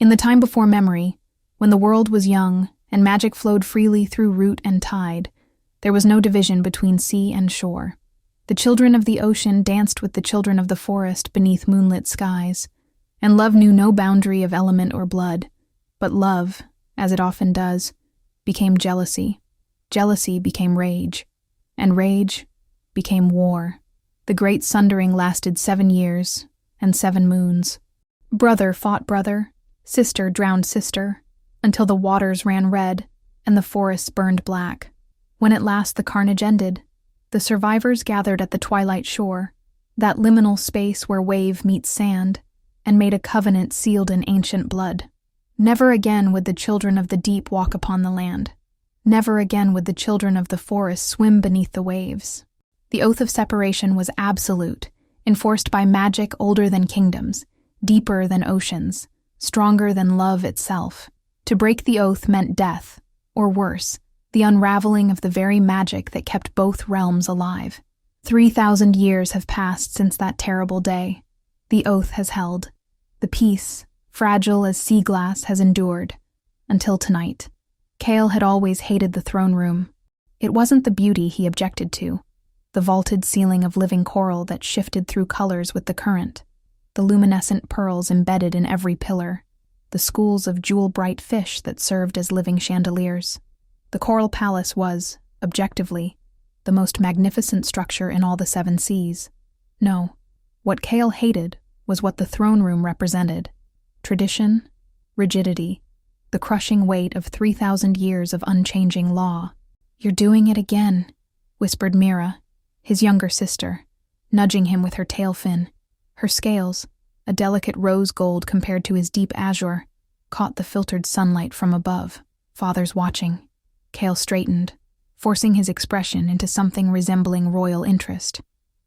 In the time before memory, when the world was young and magic flowed freely through root and tide, there was no division between sea and shore. The children of the ocean danced with the children of the forest beneath moonlit skies, and love knew no boundary of element or blood. But love, as it often does, became jealousy. Jealousy became rage, and rage became war. The great sundering lasted 7 years and 7 moons. Brother fought brother, sister drowned sister, until the waters ran red and the forests burned black. When at last the carnage ended, the survivors gathered at the twilight shore, that liminal space where wave meets sand, and made a covenant sealed in ancient blood. Never again would the children of the deep walk upon the land. Never again would the children of the forest swim beneath the waves. The oath of separation was absolute, enforced by magic older than kingdoms, deeper than oceans, stronger than love itself. To break the oath meant death, or worse, the unraveling of the very magic that kept both realms alive. 3,000 years have passed since that terrible day. The oath has held. The peace, fragile as sea glass, has endured. Until tonight. Cale had always hated the throne room. It wasn't the beauty he objected to, the vaulted ceiling of living coral that shifted through colors with the current, the luminescent pearls embedded in every pillar, the schools of jewel-bright fish that served as living chandeliers. The Coral Palace was, objectively, the most magnificent structure in all the 7 seas. No, what Cale hated was what the throne room represented: tradition, rigidity, the crushing weight of 3,000 years of unchanging law. "You're doing it again," whispered Mira, his younger sister, nudging him with her tail fin. Her scales, a delicate rose gold compared to his deep azure, caught the filtered sunlight from above. "Father's watching." Cale straightened, forcing his expression into something resembling royal interest.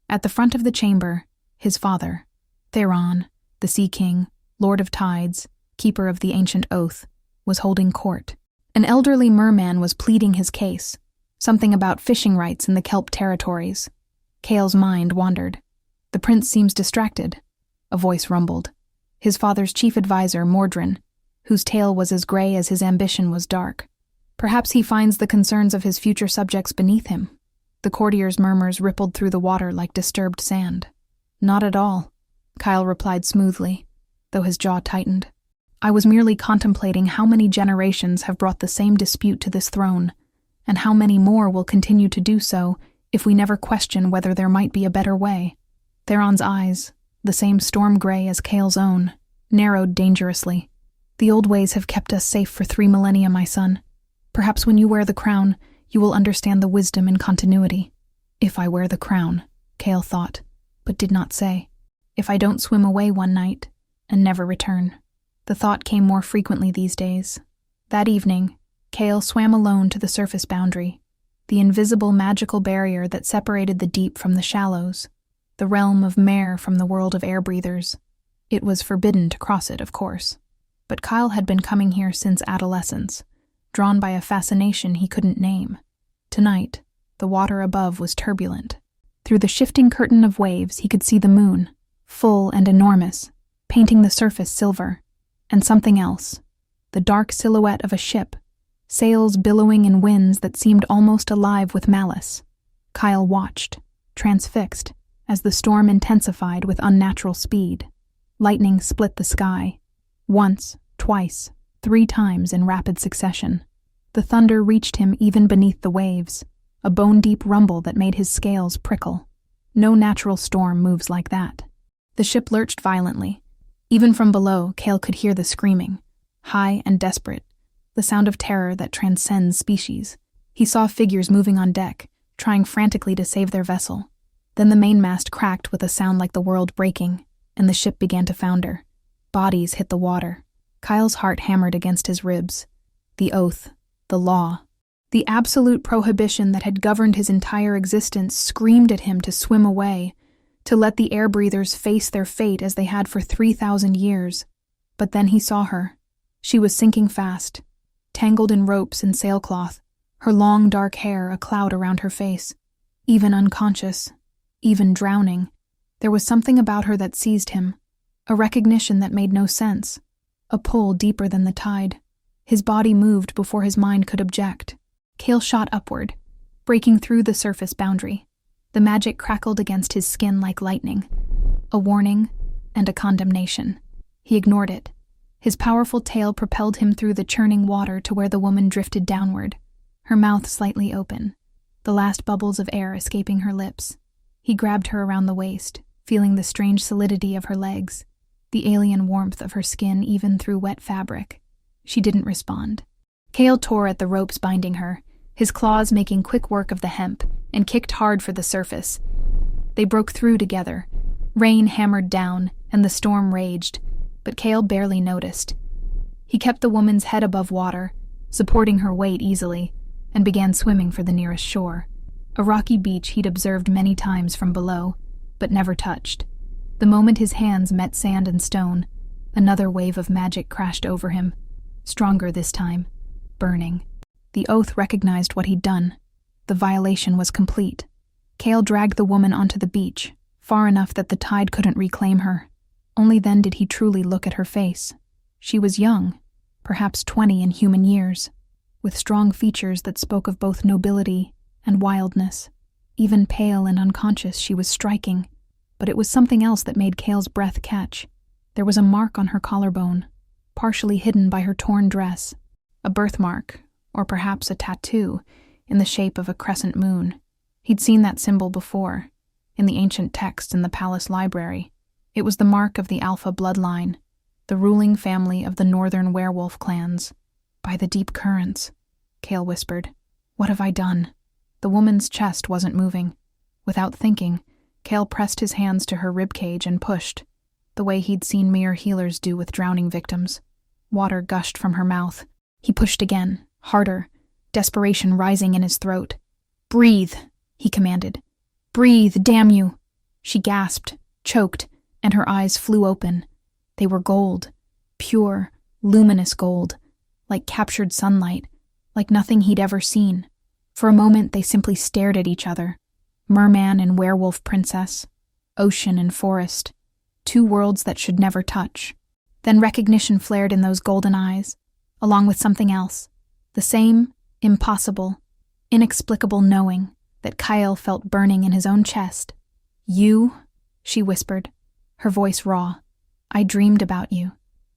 At the front of the chamber, his father, Theron, the Sea King, Lord of Tides, keeper of the ancient oath, was holding court. An elderly merman was pleading his case, something about fishing rights in the kelp territories. Cale's mind wandered. "The prince seems distracted," a voice rumbled. His father's chief advisor, Mordrin, whose tale was as gray as his ambition was dark. "Perhaps he finds the concerns of his future subjects beneath him." The courtier's murmurs rippled through the water like disturbed sand. "Not at all," Kyle replied smoothly, though his jaw tightened. "I was merely contemplating how many generations have brought the same dispute to this throne, and how many more will continue to do so if we never question whether there might be a better way." Theron's eyes, the same storm gray as Cale's own, narrowed dangerously. "The old ways have kept us safe for 3 millennia, my son. Perhaps when you wear the crown, you will understand the wisdom in continuity." "If I wear the crown," Cale thought, but did not say. "If I don't swim away one night and never return." The thought came more frequently these days. That evening, Cale swam alone to the surface boundary, the invisible magical barrier that separated the deep from the shallows, the realm of Mer from the world of air-breathers. It was forbidden to cross it, of course. But Kyle had been coming here since adolescence, drawn by a fascination he couldn't name. Tonight, the water above was turbulent. Through the shifting curtain of waves he could see the moon, full and enormous, painting the surface silver, and something else, the dark silhouette of a ship, sails billowing in winds that seemed almost alive with malice. Kyle watched, transfixed, as the storm intensified with unnatural speed. Lightning split the sky, once, twice, 3 times in rapid succession. The thunder reached him even beneath the waves, a bone-deep rumble that made his scales prickle. No natural storm moves like that. The ship lurched violently. Even from below, Cale could hear the screaming, high and desperate, the sound of terror that transcends species. He saw figures moving on deck, trying frantically to save their vessel. Then the mainmast cracked with a sound like the world breaking, and the ship began to founder. Bodies hit the water. Kyle's heart hammered against his ribs. The oath, the law, the absolute prohibition that had governed his entire existence screamed at him to swim away, to let the air-breathers face their fate as they had for 3,000 years. But then he saw her. She was sinking fast, tangled in ropes and sailcloth, her long dark hair a cloud around her face. Even unconscious, even drowning, there was something about her that seized him, a recognition that made no sense, a pull deeper than the tide. His body moved before his mind could object. Cale shot upward, breaking through the surface boundary. The magic crackled against his skin like lightning, a warning and a condemnation. He ignored it. His powerful tail propelled him through the churning water to where the woman drifted downward, her mouth slightly open, the last bubbles of air escaping her lips. He grabbed her around the waist, feeling the strange solidity of her legs, the alien warmth of her skin even through wet fabric. She didn't respond. Cale tore at the ropes binding her, his claws making quick work of the hemp, and kicked hard for the surface. They broke through together. Rain hammered down, and the storm raged, but Cale barely noticed. He kept the woman's head above water, supporting her weight easily, and began swimming for the nearest shore, a rocky beach he'd observed many times from below, but never touched. The moment his hands met sand and stone, another wave of magic crashed over him, stronger this time, burning. The oath recognized what he'd done. The violation was complete. Cale dragged the woman onto the beach, far enough that the tide couldn't reclaim her. Only then did he truly look at her face. She was young, perhaps 20 in human years, with strong features that spoke of both nobility and wildness. Even pale and unconscious, she was striking, but it was something else that made Cale's breath catch. There was a mark on her collarbone, partially hidden by her torn dress, a birthmark, or perhaps a tattoo, in the shape of a crescent moon. He'd seen that symbol before, in the ancient text in the palace library. It was the mark of the Alpha bloodline, the ruling family of the northern werewolf clans. By the deep currents, Cale whispered. What have I done? The woman's chest wasn't moving. Without thinking, Cale pressed his hands to her ribcage and pushed, the way he'd seen mere healers do with drowning victims. Water gushed from her mouth. He pushed again, harder, desperation rising in his throat. Breathe, he commanded. Breathe, damn you! She gasped, choked, and her eyes flew open. They were gold, pure, luminous gold, like captured sunlight, like nothing he'd ever seen. For a moment they simply stared at each other. Merman and werewolf princess, ocean and forest, two worlds that should never touch. Then recognition flared in those golden eyes, along with something else, the same impossible, inexplicable knowing that Cale felt burning in his own chest. You, she whispered, her voice raw. I dreamed about you.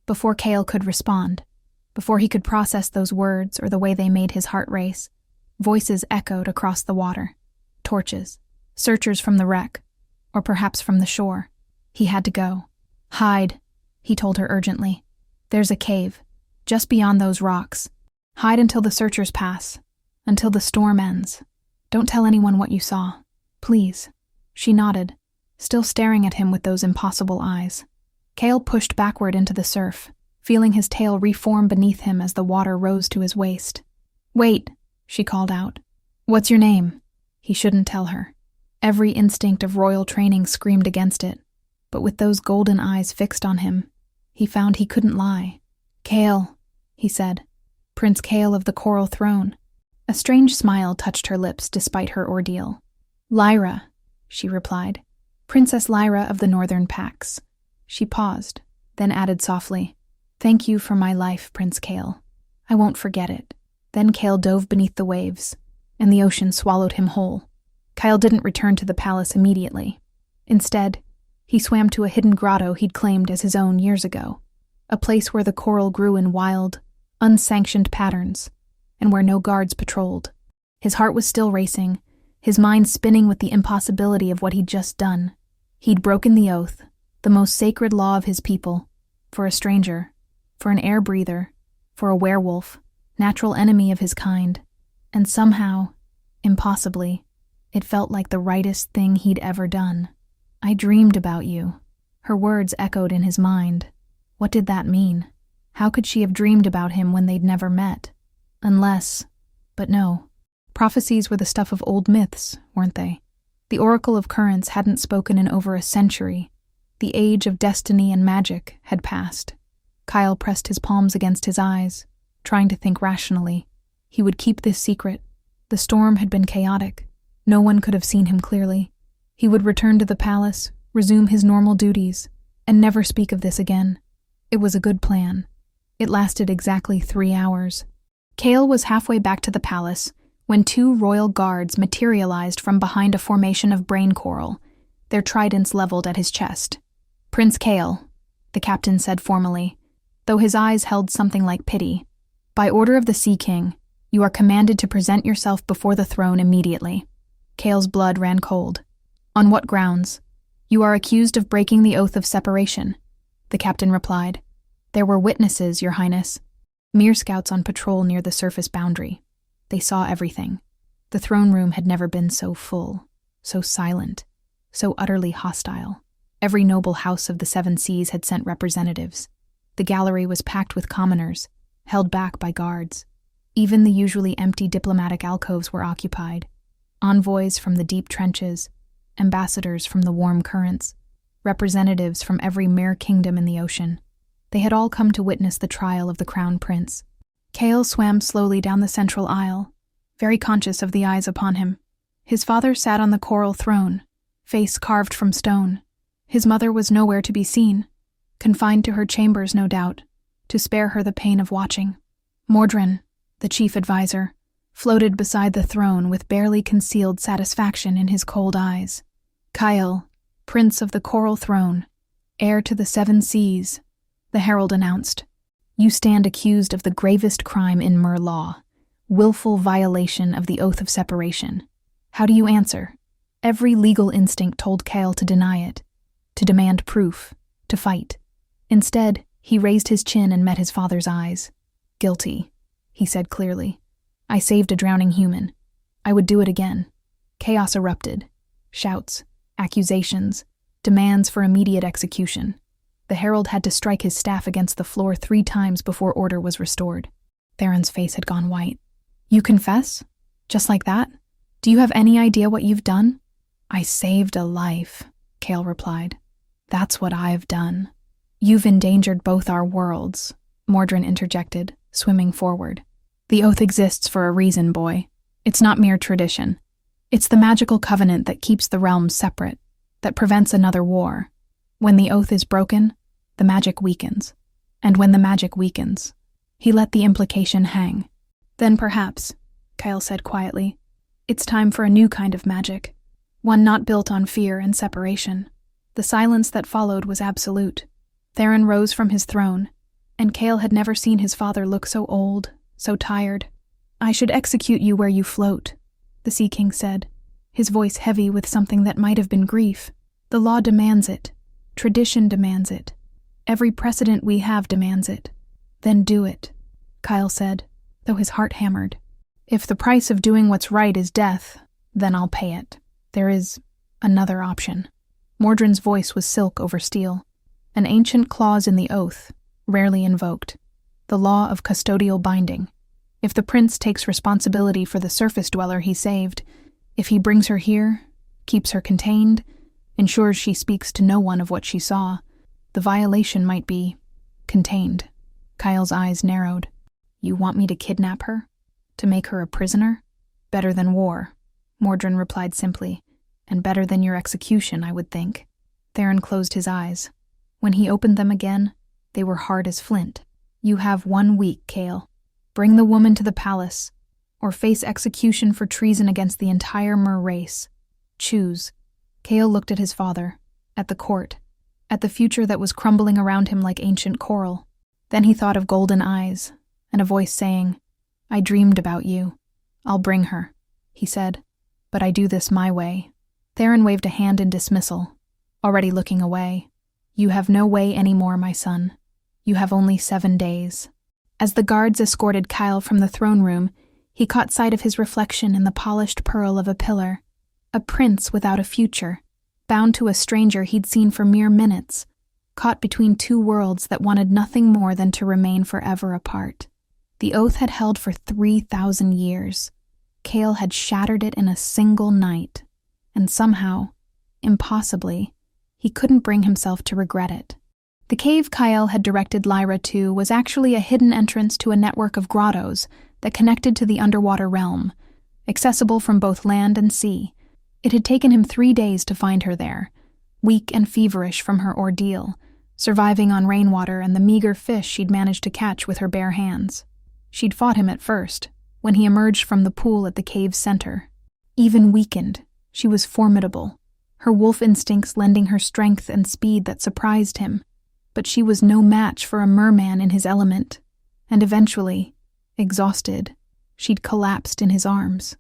Before Cale could respond, before he could process those words or the way they made his heart race, voices echoed across the water. Torches, searchers from the wreck, or perhaps from the shore. He had to go. Hide, he told her urgently. There's a cave, just beyond those rocks. Hide until the searchers pass, until the storm ends. Don't tell anyone what you saw. Please. She nodded, still staring at him with those impossible eyes. Cale pushed backward into the surf, feeling his tail reform beneath him as the water rose to his waist. Wait, she called out. What's your name? He shouldn't tell her. Every instinct of royal training screamed against it, but with those golden eyes fixed on him, he found he couldn't lie. Cale, he said. Prince Cale of the Coral Throne. A strange smile touched her lips despite her ordeal. Lyra, she replied. Princess Lyra of the Northern Pax. She paused, then added softly, Thank you for my life, Prince Cale. I won't forget it. Then Cale dove beneath the waves, and the ocean swallowed him whole. Cale didn't return to the palace immediately. Instead, he swam to a hidden grotto he'd claimed as his own years ago, a place where the coral grew in wild, unsanctioned patterns, and where no guards patrolled. His heart was still racing, his mind spinning with the impossibility of what he'd just done. He'd broken the oath, the most sacred law of his people, for a stranger, for an air breather, for a werewolf, natural enemy of his kind, and somehow, impossibly, it felt like the rightest thing he'd ever done. I dreamed about you. Her words echoed in his mind. What did that mean? How could she have dreamed about him when they'd never met? But no. Prophecies were the stuff of old myths, weren't they? The Oracle of Currents hadn't spoken in over a century. The age of destiny and magic had passed. Cale pressed his palms against his eyes, trying to think rationally. He would keep this secret. The storm had been chaotic. No one could have seen him clearly. He would return to the palace, resume his normal duties, and never speak of this again. It was a good plan. It lasted exactly 3 hours. Kale was halfway back to the palace when 2 royal guards materialized from behind a formation of brain coral, their tridents leveled at his chest. "Prince Kale," the captain said formally, though his eyes held something like pity. "By order of the Sea King, you are commanded to present yourself before the throne immediately." Kale's blood ran cold. "On what grounds?" "You are accused of breaking the oath of separation," the captain replied. "There were witnesses, Your Highness." Mere scouts on patrol near the surface boundary. They saw everything. The throne room had never been so full, so silent, so utterly hostile. Every noble house of the 7 seas had sent representatives. The gallery was packed with commoners, held back by guards. Even the usually empty diplomatic alcoves were occupied. Envoys from the deep trenches, ambassadors from the warm currents, representatives from every mere kingdom in the ocean. They had all come to witness the trial of the crown prince. Kale swam slowly down the central aisle, very conscious of the eyes upon him. His father sat on the coral throne, face carved from stone. His mother was nowhere to be seen, confined to her chambers, no doubt, to spare her the pain of watching. Mordrin, the chief advisor, floated beside the throne with barely concealed satisfaction in his cold eyes. "Kyle, prince of the coral throne, heir to the 7 seas," the herald announced. "You stand accused of the gravest crime in Mer law, willful violation of the oath of separation. How do you answer?" Every legal instinct told Kale to deny it, to demand proof, to fight. Instead, he raised his chin and met his father's eyes. "Guilty," he said clearly. "I saved a drowning human. I would do it again." Chaos erupted. Shouts, accusations, demands for immediate execution. The herald had to strike his staff against the floor 3 times before order was restored. Theron's face had gone white. "You confess? Just like that? Do you have any idea what you've done?" "I saved a life," Kale replied. "That's what I've done." "You've endangered both our worlds," Mordrin interjected, swimming forward. "The oath exists for a reason, boy. It's not mere tradition. It's the magical covenant that keeps the realms separate, that prevents another war. When the oath is broken, the magic weakens. And when the magic weakens..." He let the implication hang. "Then perhaps," Kyle said quietly, "it's time for a new kind of magic. One not built on fear and separation." The silence that followed was absolute. Theron rose from his throne, and Kale had never seen his father look so old, so tired. "I should execute you where you float," the Sea King said, his voice heavy with something that might have been grief. "The law demands it. Tradition demands it. Every precedent we have demands it." "Then do it," Kyle said, though his heart hammered. "If the price of doing what's right is death, then I'll pay it. There is another option." Mordrin's voice was silk over steel. An ancient clause in the oath, rarely invoked. The law of custodial binding. If the prince takes responsibility for the surface dweller he saved, if he brings her here, keeps her contained, ensures she speaks to no one of what she saw, the violation might be contained. Kyle's eyes narrowed. "You want me to kidnap her? To make her a prisoner?" "Better than war," Mordrin replied simply. "And better than your execution, I would think." Theron closed his eyes. When he opened them again, they were hard as flint. "You have 1 week, Kale. Bring the woman to the palace, or face execution for treason against the entire Mer race. Choose." Kale looked at his father, at the court, at the future that was crumbling around him like ancient coral. Then he thought of golden eyes, and a voice saying, "I dreamed about you. I'll bring her," he said. "But I do this my way." Theron waved a hand in dismissal, already looking away. "You have no way anymore, my son. You have only 7 days." As the guards escorted Kyle from the throne room, he caught sight of his reflection in the polished pearl of a pillar. A prince without a future, bound to a stranger he'd seen for mere minutes, caught between 2 worlds that wanted nothing more than to remain forever apart. The oath had held for 3,000 years. Kale had shattered it in a single night, and somehow, impossibly, he couldn't bring himself to regret it. The cave Kyle had directed Lyra to was actually a hidden entrance to a network of grottos that connected to the underwater realm, accessible from both land and sea. It had taken him 3 days to find her there, weak and feverish from her ordeal, surviving on rainwater and the meager fish she'd managed to catch with her bare hands. She'd fought him at first, when he emerged from the pool at the cave's center. Even weakened, she was formidable, her wolf instincts lending her strength and speed that surprised him. But she was no match for a merman in his element, and eventually, exhausted, she'd collapsed in his arms.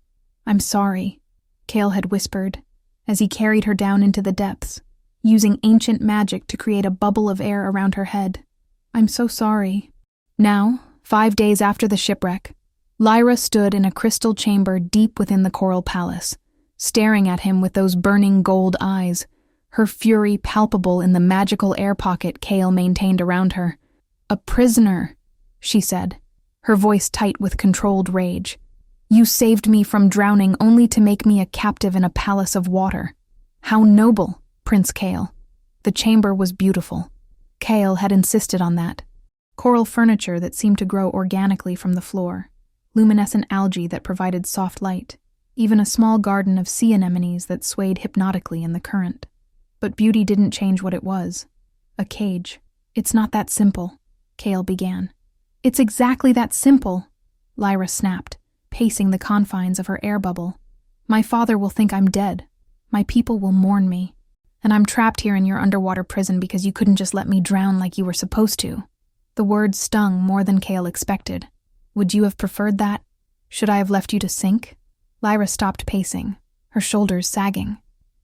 "I'm sorry," Cale had whispered, as he carried her down into the depths, using ancient magic to create a bubble of air around her head. "I'm so sorry." Now, 5 days after the shipwreck, Lyra stood in a crystal chamber deep within the Coral Palace, staring at him with those burning gold eyes, her fury palpable in the magical air pocket Cale maintained around her. "A prisoner," she said, her voice tight with controlled rage. "You saved me from drowning only to make me a captive in a palace of water. How noble, Prince Cale." The chamber was beautiful. Cale had insisted on that. Coral furniture that seemed to grow organically from the floor, luminescent algae that provided soft light, even a small garden of sea anemones that swayed hypnotically in the current. But beauty didn't change what it was. A cage. "It's not that simple," Cale began. "It's exactly that simple," Lyra snapped, pacing the confines of her air bubble. "My father will think I'm dead. My people will mourn me. And I'm trapped here in your underwater prison because you couldn't just let me drown like you were supposed to." The words stung more than Cale expected. "Would you have preferred that? Should I have left you to sink?" Lyra stopped pacing, her shoulders sagging.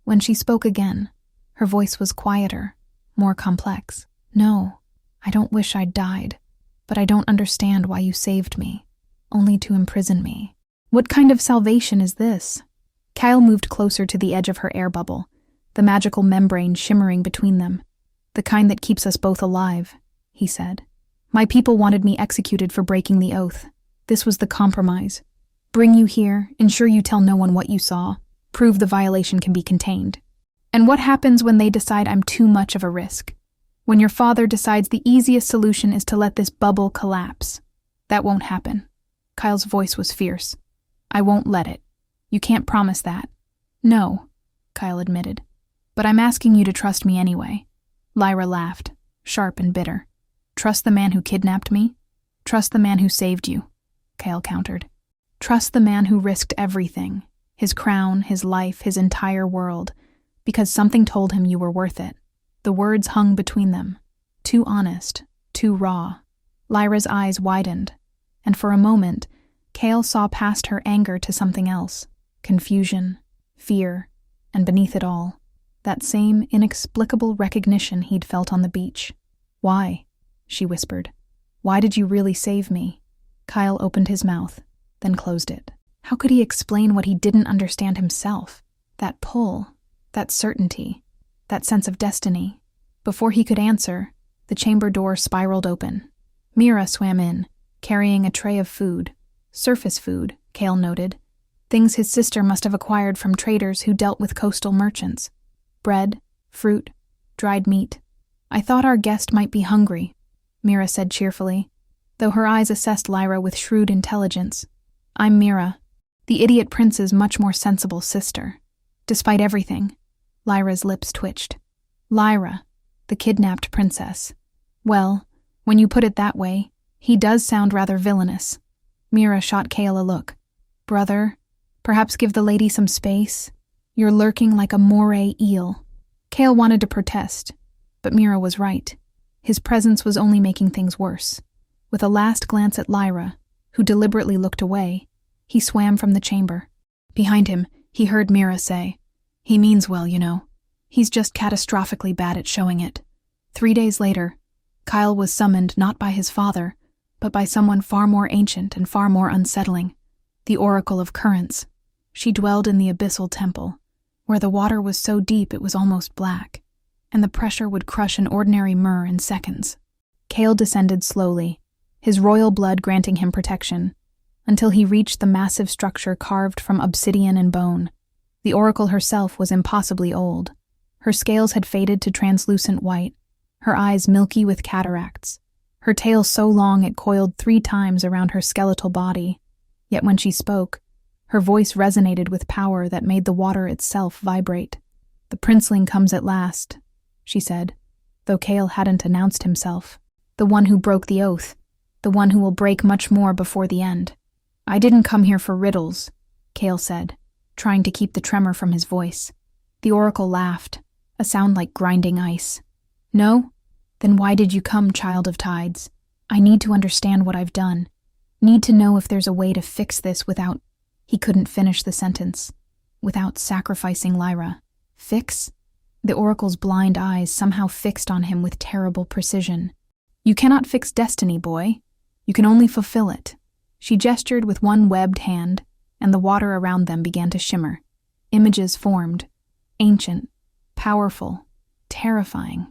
When she spoke again, her voice was quieter, more complex. "No, I don't wish I'd died, but I don't understand why you saved me, only to imprison me. What kind of salvation is this?" Kyle moved closer to the edge of her air bubble, the magical membrane shimmering between them. "The kind that keeps us both alive," he said. "My people wanted me executed for breaking the oath. This was the compromise. Bring you here, ensure you tell no one what you saw, prove the violation can be contained. And what happens when they decide I'm too much of a risk? When your father decides the easiest solution is to let this bubble collapse? That won't happen." Kyle's voice was fierce. "I won't let it. You can't promise that." "No," Kyle admitted. "But I'm asking you to trust me anyway." Lyra laughed, sharp and bitter. "Trust the man who kidnapped me? Trust the man who saved you," Kyle countered. "Trust the man who risked everything, his crown, his life, his entire world, because something told him you were worth it." The words hung between them, too honest, too raw. Lyra's eyes widened, and for a moment, Cale saw past her anger to something else. Confusion, fear, and beneath it all, that same inexplicable recognition he'd felt on the beach. "Why?" she whispered. "Why did you really save me?" Kyle opened his mouth, then closed it. How could he explain what he didn't understand himself? That pull, that certainty, that sense of destiny. Before he could answer, the chamber door spiraled open. Mira swam in, carrying a tray of food. Surface food, Cale noted. Things his sister must have acquired from traders who dealt with coastal merchants. Bread, fruit, dried meat. "I thought our guest might be hungry," Mira said cheerfully, though her eyes assessed Lyra with shrewd intelligence. "I'm Mira, the idiot prince's much more sensible sister." Despite everything, Lyra's lips twitched. "Lyra, the kidnapped princess. Well, when you put it that way, he does sound rather villainous." Mira shot Cale a look. "Brother, perhaps give the lady some space. You're lurking like a moray eel." Cale wanted to protest, but Mira was right. His presence was only making things worse. With a last glance at Lyra, who deliberately looked away, he swam from the chamber. Behind him, he heard Mira say, "He means well, you know. He's just catastrophically bad at showing it." 3 days later, Kyle was summoned not by his father, but by someone far more ancient and far more unsettling, the Oracle of Currents. She dwelled in the Abyssal Temple, where the water was so deep it was almost black, and the pressure would crush an ordinary mer in seconds. Cale descended slowly, his royal blood granting him protection, until he reached the massive structure carved from obsidian and bone. The Oracle herself was impossibly old. Her scales had faded to translucent white, her eyes milky with cataracts, her tail so long it coiled 3 times around her skeletal body. Yet when she spoke, her voice resonated with power that made the water itself vibrate. "The princeling comes at last," she said, though Kale hadn't announced himself. The one who broke the oath. The one who will break much more before the end. I didn't come here for riddles, Kale said, trying to keep the tremor from his voice. The oracle laughed, a sound like grinding ice. No? Then why did you come, child of tides? I need to understand what I've done. Need to know if there's a way to fix this without— He couldn't finish the sentence. Without sacrificing Lyra. Fix? The oracle's blind eyes somehow fixed on him with terrible precision. You cannot fix destiny, boy. You can only fulfill it. She gestured with one webbed hand, and the water around them began to shimmer. Images formed. Ancient. Powerful. Terrifying.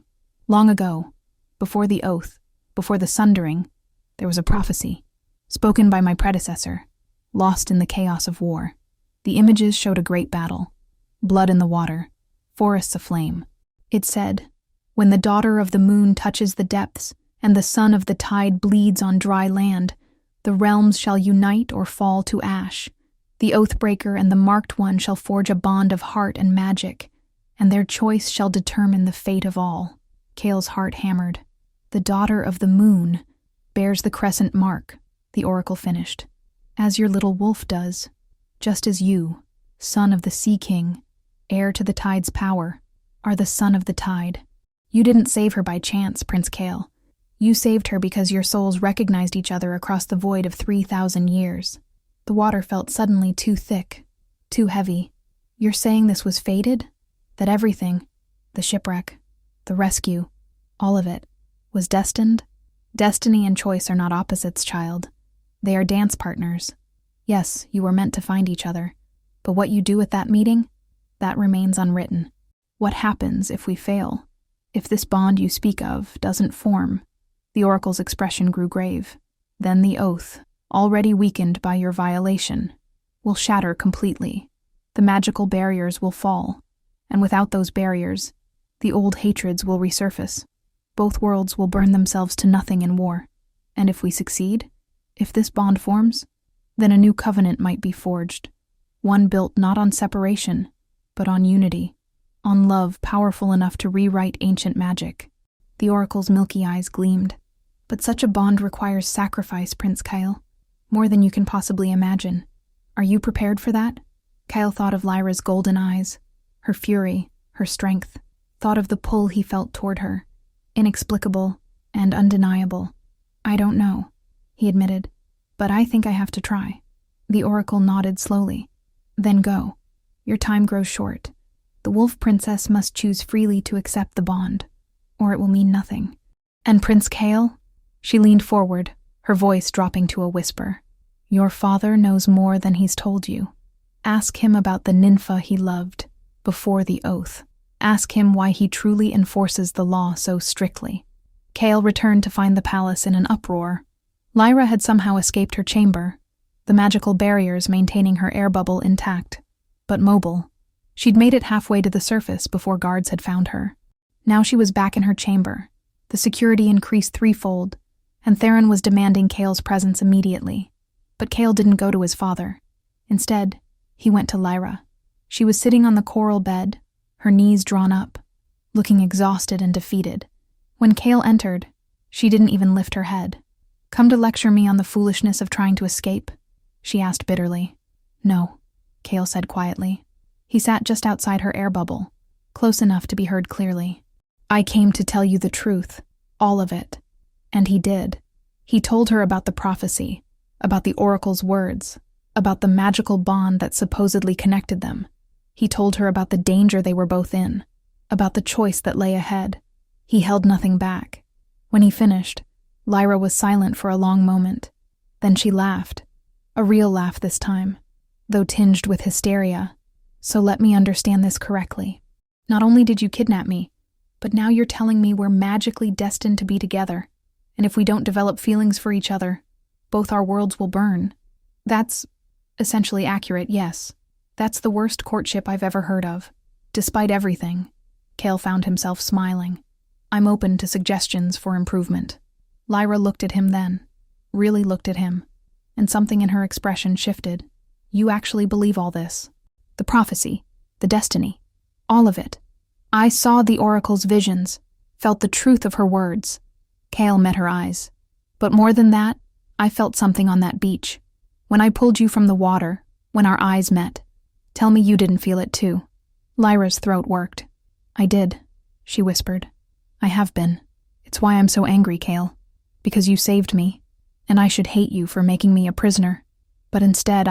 Long ago, before the oath, before the sundering, there was a prophecy, spoken by my predecessor, lost in the chaos of war. The images showed a great battle. Blood in the water. Forests aflame. It said, when the daughter of the moon touches the depths, and the son of the tide bleeds on dry land, the realms shall unite or fall to ash. The Oathbreaker and the Marked One shall forge a bond of heart and magic, and their choice shall determine the fate of all. Kale's heart hammered. The daughter of the moon bears the crescent mark, the oracle finished, as your little wolf does, just as you, son of the Sea King, heir to the tide's power, are the son of the tide. You didn't save her by chance, Prince Kale. You saved her because your souls recognized each other across the void of 3,000 years. The water felt suddenly too thick, too heavy. You're saying this was fated? That everything, the shipwreck, the rescue, all of it, was destined? Destiny and choice are not opposites, child. They are dance partners. Yes, you were meant to find each other. But what you do at that meeting? That remains unwritten. What happens if we fail? If this bond you speak of doesn't form? The oracle's expression grew grave. Then the oath, already weakened by your violation, will shatter completely. The magical barriers will fall, and without those barriers, the old hatreds will resurface. Both worlds will burn themselves to nothing in war. And if we succeed, if this bond forms, then a new covenant might be forged. One built not on separation, but on unity, on love powerful enough to rewrite ancient magic. The oracle's milky eyes gleamed. But such a bond requires sacrifice, Prince Kyle. More than you can possibly imagine. Are you prepared for that? Kyle thought of Lyra's golden eyes, her fury, her strength. Thought of the pull he felt toward her. Inexplicable and undeniable. I don't know, he admitted, but I think I have to try. The oracle nodded slowly. Then go. Your time grows short. The wolf princess must choose freely to accept the bond, or it will mean nothing. And Prince Kale? She leaned forward, her voice dropping to a whisper. Your father knows more than he's told you. Ask him about the nympha he loved, before the oath. Ask him why he truly enforces the law so strictly. Kale returned to find the palace in an uproar. Lyra had somehow escaped her chamber, the magical barriers maintaining her air bubble intact, but mobile. She'd made it halfway to the surface before guards had found her. Now she was back in her chamber. The security increased threefold, and Theron was demanding Kale's presence immediately. But Kale didn't go to his father. Instead, he went to Lyra. She was sitting on the coral bed, her knees drawn up, looking exhausted and defeated. When Kale entered, she didn't even lift her head. Come to lecture me on the foolishness of trying to escape? She asked bitterly. No, Kale said quietly. He sat just outside her air bubble, close enough to be heard clearly. I came to tell you the truth, all of it. And he did. He told her about the prophecy, about the oracle's words, about the magical bond that supposedly connected them. He told her about the danger they were both in, about the choice that lay ahead. He held nothing back. When he finished, Lyra was silent for a long moment. Then she laughed. A real laugh this time, though tinged with hysteria. So let me understand this correctly. Not only did you kidnap me, but now you're telling me we're magically destined to be together. And if we don't develop feelings for each other, both our worlds will burn. That's essentially accurate, yes. That's the worst courtship I've ever heard of. Despite everything, Kale found himself smiling. I'm open to suggestions for improvement. Lyra looked at him then, really looked at him, and something in her expression shifted. You actually believe all this? The prophecy, the destiny, all of it. I saw the oracle's visions, felt the truth of her words. Kale met her eyes. But more than that, I felt something on that beach. When I pulled you from the water, when our eyes met. Tell me you didn't feel it too. Lyra's throat worked. I did, she whispered. I have been. It's why I'm so angry, Kale. Because you saved me, and I should hate you for making me a prisoner. But instead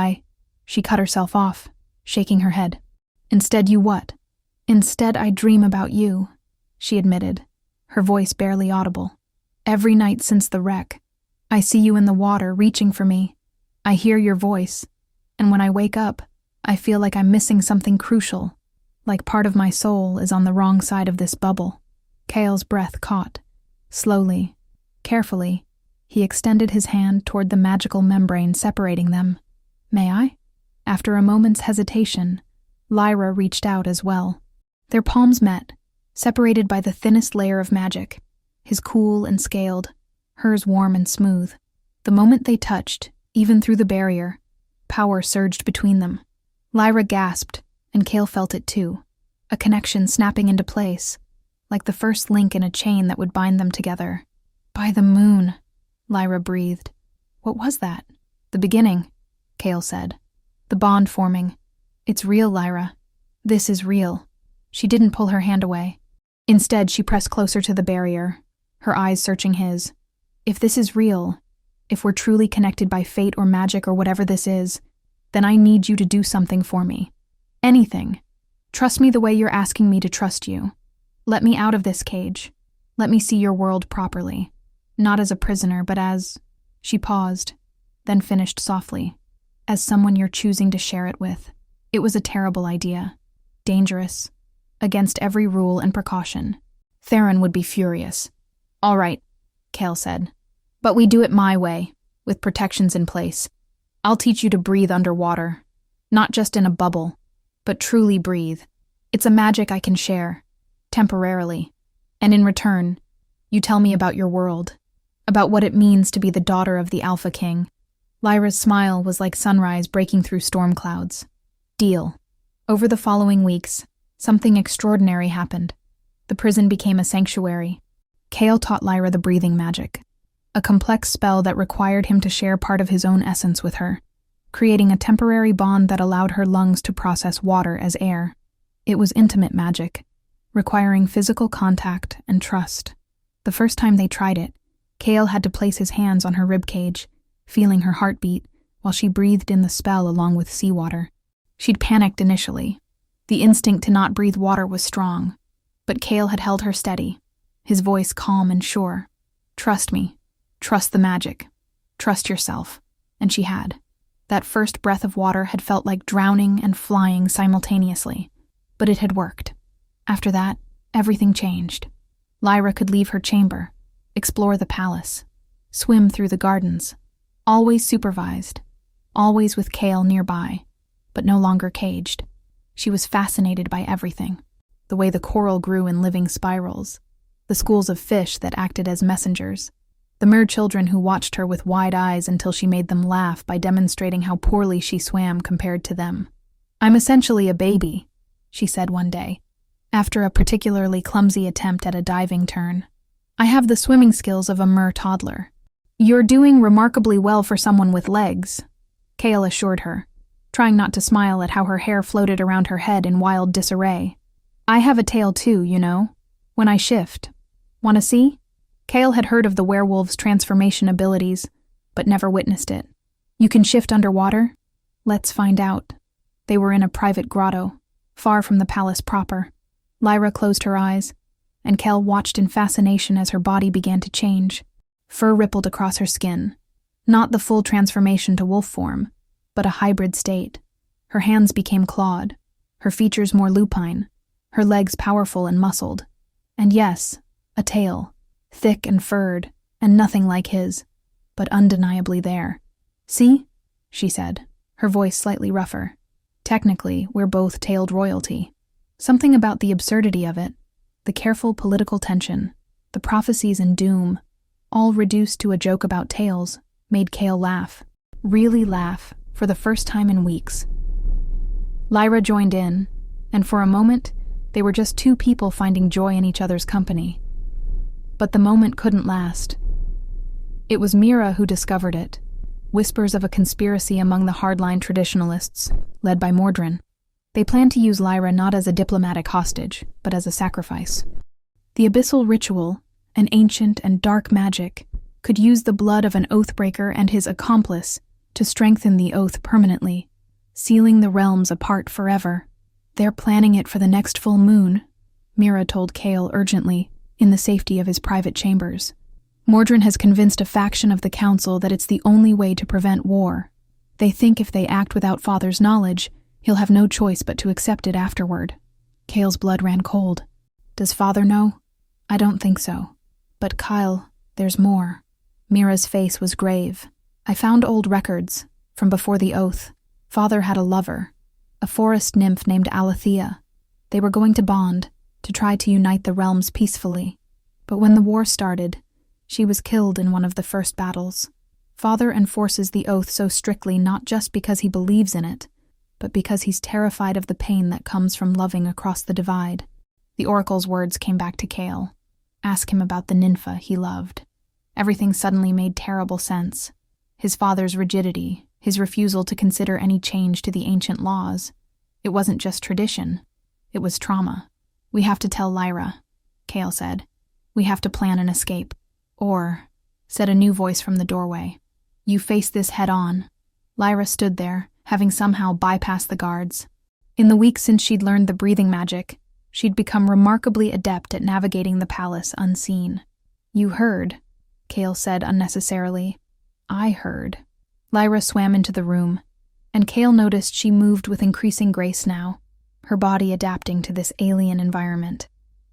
She cut herself off, shaking her head. Instead you what? Instead I dream about you, she admitted, her voice barely audible. Every night since the wreck, I see you in the water reaching for me. I hear your voice, and when I wake up, I feel like I'm missing something crucial, like part of my soul is on the wrong side of this bubble. Kale's breath caught. Slowly, carefully, he extended his hand toward the magical membrane separating them. May I? After a moment's hesitation, Lyra reached out as well. Their palms met, separated by the thinnest layer of magic, his cool and scaled, hers warm and smooth. The moment they touched, even through the barrier, power surged between them. Lyra gasped, and Kale felt it too, a connection snapping into place, like the first link in a chain that would bind them together. By the moon, Lyra breathed. What was that? The beginning, Kale said. The bond forming. It's real, Lyra. This is real. She didn't pull her hand away. Instead, she pressed closer to the barrier, her eyes searching his. If this is real, if we're truly connected by fate or magic or whatever this is, then I need you to do something for me. Anything. Trust me the way you're asking me to trust you. Let me out of this cage. Let me see your world properly. Not as a prisoner, but as... She paused, then finished softly. As someone you're choosing to share it with. It was a terrible idea. Dangerous. Against every rule and precaution. Theron would be furious. All right, Kale said. But we do it my way, with protections in place. I'll teach you to breathe underwater. Not just in a bubble, but truly breathe. It's a magic I can share. Temporarily. And in return, you tell me about your world. About what it means to be the daughter of the Alpha King. Lyra's smile was like sunrise breaking through storm clouds. Deal. Over the following weeks, something extraordinary happened. The prison became a sanctuary. Kale taught Lyra the breathing magic, a complex spell that required him to share part of his own essence with her, creating a temporary bond that allowed her lungs to process water as air. It was intimate magic, requiring physical contact and trust. The first time they tried it, Kale had to place his hands on her ribcage, feeling her heartbeat while she breathed in the spell along with seawater. She'd panicked initially. The instinct to not breathe water was strong, but Kale had held her steady, his voice calm and sure. Trust me. Trust the magic. Trust yourself. And she had. That first breath of water had felt like drowning and flying simultaneously, but it had worked. After that, everything changed. Lyra could leave her chamber, explore the palace, swim through the gardens, always supervised, always with Kale nearby, but no longer caged. She was fascinated by everything. The way the coral grew in living spirals, the schools of fish that acted as messengers, the mer children who watched her with wide eyes until she made them laugh by demonstrating how poorly she swam compared to them. I'm essentially a baby, she said one day, after a particularly clumsy attempt at a diving turn. I have the swimming skills of a mer toddler. You're doing remarkably well for someone with legs, Kale assured her, trying not to smile at how her hair floated around her head in wild disarray. I have a tail too, you know, when I shift. Want to see? Kale had heard of the werewolf's transformation abilities, but never witnessed it. You can shift underwater? Let's find out. They were in a private grotto, far from the palace proper. Lyra closed her eyes, and Kale watched in fascination as her body began to change. Fur rippled across her skin. Not the full transformation to wolf form, but a hybrid state. Her hands became clawed, her features more lupine, her legs powerful and muscled. And yes, a tail, thick and furred, and nothing like his, but undeniably there. See? She said, her voice slightly rougher. Technically, we're both tailed royalty. Something about the absurdity of it, the careful political tension, the prophecies and doom, all reduced to a joke about tails, made Kale laugh. Really laugh, for the first time in weeks. Lyra joined in, and for a moment, they were just two people finding joy in each other's company. But the moment couldn't last. It was Mira who discovered it. Whispers of a conspiracy among the hardline traditionalists, led by Mordrin. They planned to use Lyra not as a diplomatic hostage, but as a sacrifice. The abyssal ritual, an ancient and dark magic, could use the blood of an oathbreaker and his accomplice to strengthen the oath permanently, sealing the realms apart forever. They're planning it for the next full moon, Mira told Kael urgently, in the safety of his private chambers. Mordrin has convinced a faction of the council that it's the only way to prevent war. They think if they act without Father's knowledge, he'll have no choice but to accept it afterward. Kael's blood ran cold. Does Father know? I don't think so. But Kyle, there's more. Mira's face was grave. I found old records, from before the oath. Father had a lover, a forest nymph named Alethea. They were going to bond, to try to unite the realms peacefully. But when the war started, she was killed in one of the first battles. Father enforces the oath so strictly not just because he believes in it, but because he's terrified of the pain that comes from loving across the divide. The oracle's words came back to Kael. Ask him about the nympha he loved. Everything suddenly made terrible sense. His father's rigidity, his refusal to consider any change to the ancient laws. It wasn't just tradition. It was trauma. We have to tell Lyra, Kael said. We have to plan an escape. Or, said a new voice from the doorway, you face this head on. Lyra stood there, having somehow bypassed the guards. In the weeks since she'd learned the breathing magic, she'd become remarkably adept at navigating the palace unseen. You heard, Kael said unnecessarily. I heard. Lyra swam into the room, and Kael noticed she moved with increasing grace now, her body adapting to this alien environment.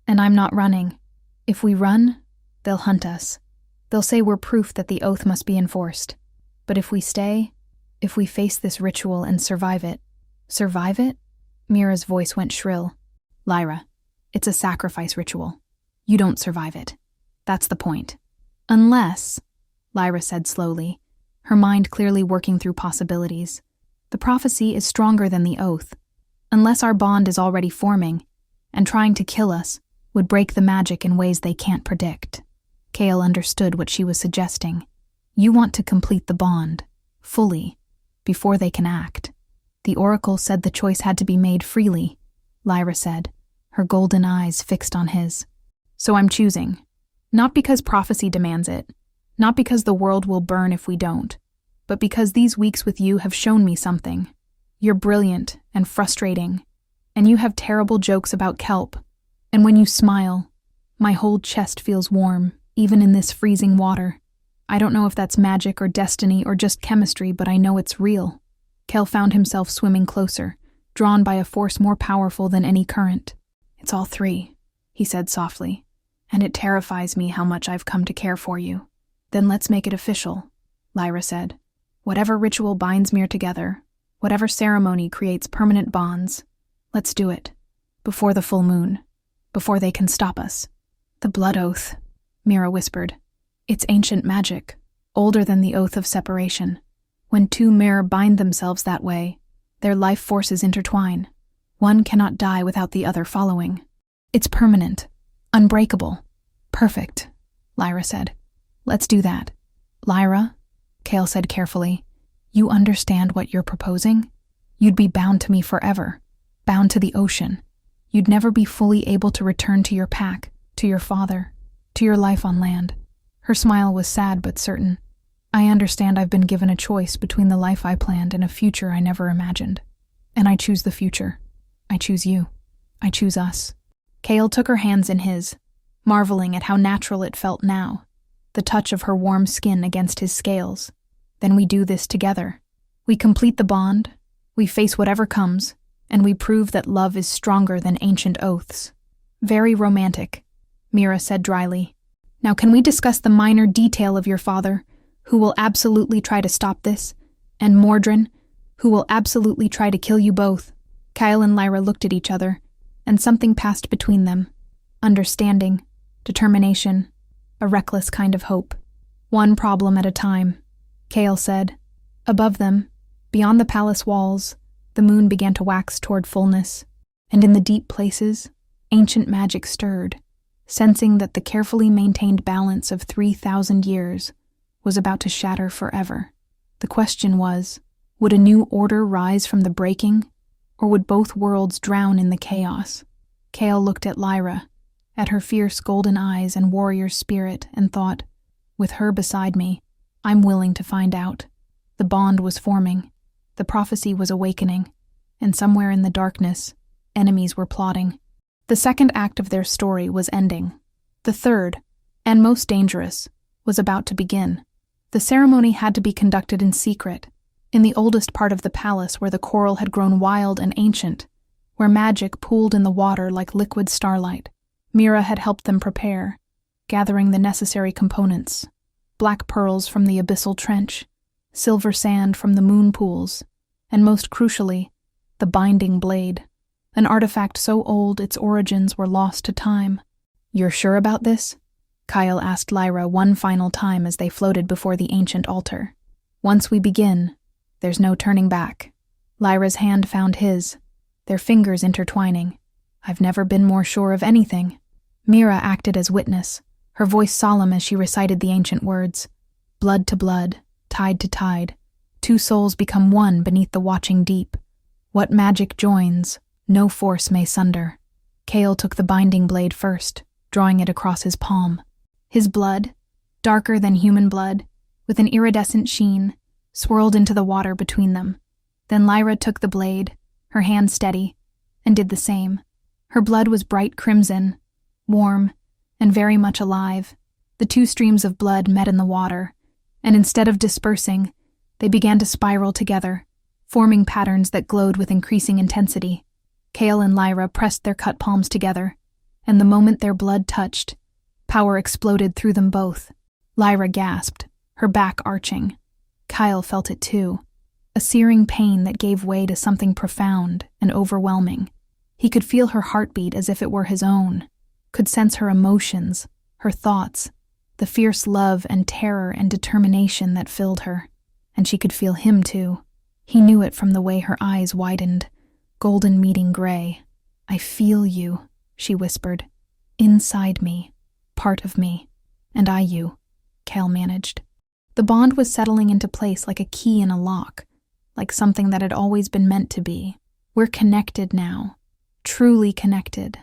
And I'm not running. If we run, they'll hunt us. They'll say we're proof that the oath must be enforced. But if we stay, if we face this ritual and survive it... Survive it? Mira's voice went shrill. Lyra, it's a sacrifice ritual. You don't survive it. That's the point. Unless, Lyra said slowly, her mind clearly working through possibilities. The prophecy is stronger than the oath. Unless our bond is already forming, and trying to kill us would break the magic in ways they can't predict. Kael understood what she was suggesting. You want to complete the bond, fully, before they can act. The oracle said the choice had to be made freely, Lyra said, her golden eyes fixed on his. So I'm choosing. Not because prophecy demands it, not because the world will burn if we don't, but because these weeks with you have shown me something. You're brilliant and frustrating, and you have terrible jokes about kelp. And when you smile, my whole chest feels warm, even in this freezing water. I don't know if that's magic or destiny or just chemistry, but I know it's real. Kael found himself swimming closer, drawn by a force more powerful than any current. It's all three, he said softly, and it terrifies me how much I've come to care for you. Then let's make it official, Lyra said. Whatever ritual binds Mir together, whatever ceremony creates permanent bonds, let's do it. Before the full moon. Before they can stop us. The blood oath, Mira whispered. It's ancient magic, older than the oath of separation. When two Mir bind themselves that way, their life forces intertwine. One cannot die without the other following. It's permanent, unbreakable, perfect, Lyra said. Let's do that. Lyra, Kael said carefully, you understand what you're proposing? You'd be bound to me forever, bound to the ocean. You'd never be fully able to return to your pack, to your father, to your life on land. Her smile was sad but certain. I understand I've been given a choice between the life I planned and a future I never imagined. And I choose the future. I choose you. I choose us. Kael took her hands in his, marveling at how natural it felt now, the touch of her warm skin against his scales. Then we do this together. We complete the bond, we face whatever comes, and we prove that love is stronger than ancient oaths. Very romantic, Mira said dryly. Now can we discuss the minor detail of your father, who will absolutely try to stop this, and Mordrin, who will absolutely try to kill you both? Kael and Lyra looked at each other, and something passed between them. Understanding, determination, a reckless kind of hope. One problem at a time, Kael said. Above them, beyond the palace walls, the moon began to wax toward fullness, and in the deep places, ancient magic stirred, sensing that the carefully maintained balance of 3,000 years was about to shatter forever. The question was, would a new order rise from the breaking, or would both worlds drown in the chaos? Kale looked at Lyra, at her fierce golden eyes and warrior spirit, and thought, with her beside me, I'm willing to find out. The bond was forming, the prophecy was awakening, and somewhere in the darkness, enemies were plotting. The second act of their story was ending. The third, and most dangerous, was about to begin. The ceremony had to be conducted in secret, in the oldest part of the palace where the coral had grown wild and ancient, where magic pooled in the water like liquid starlight. Mira had helped them prepare, gathering the necessary components: black pearls from the abyssal trench, silver sand from the moon pools, and most crucially, the binding blade, an artifact so old its origins were lost to time. "You're sure about this?" Kyle asked Lyra one final time as they floated before the ancient altar. "Once we begin, there's no turning back." Lyra's hand found his, their fingers intertwining. "I've never been more sure of anything." Mira acted as witness, her voice solemn as she recited the ancient words. "Blood to blood, tide to tide, two souls become one beneath the watching deep. What magic joins, no force may sunder." Kale took the binding blade first, drawing it across his palm. His blood, darker than human blood, with an iridescent sheen, swirled into the water between them. Then Lyra took the blade, her hand steady, and did the same. Her blood was bright crimson, warm, and very much alive. The two streams of blood met in the water, and instead of dispersing, they began to spiral together, forming patterns that glowed with increasing intensity. Kale and Lyra pressed their cut palms together, and the moment their blood touched, power exploded through them both. Lyra gasped, her back arching. Kyle felt it too, a searing pain that gave way to something profound and overwhelming. He could feel her heartbeat as if it were his own, could sense her emotions, her thoughts, the fierce love and terror and determination that filled her. And she could feel him too. He knew it from the way her eyes widened, golden meeting gray. "I feel you," she whispered. "Inside me, part of me, and I you," Kale managed. The bond was settling into place like a key in a lock, like something that had always been meant to be. "We're connected now, truly connected."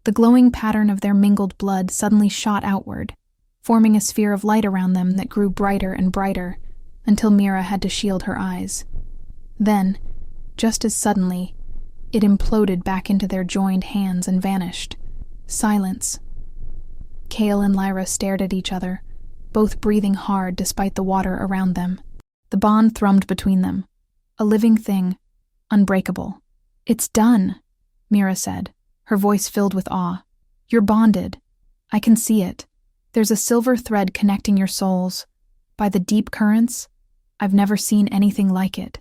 The glowing pattern of their mingled blood suddenly shot outward, forming a sphere of light around them that grew brighter and brighter, until Mira had to shield her eyes. Then, just as suddenly, it imploded back into their joined hands and vanished. Silence. Kale and Lyra stared at each other, both breathing hard despite the water around them. The bond thrummed between them, a living thing, unbreakable. "It's done," Mira said, her voice filled with awe. "You're bonded. I can see it. There's a silver thread connecting your souls. By the deep currents, I've never seen anything like it."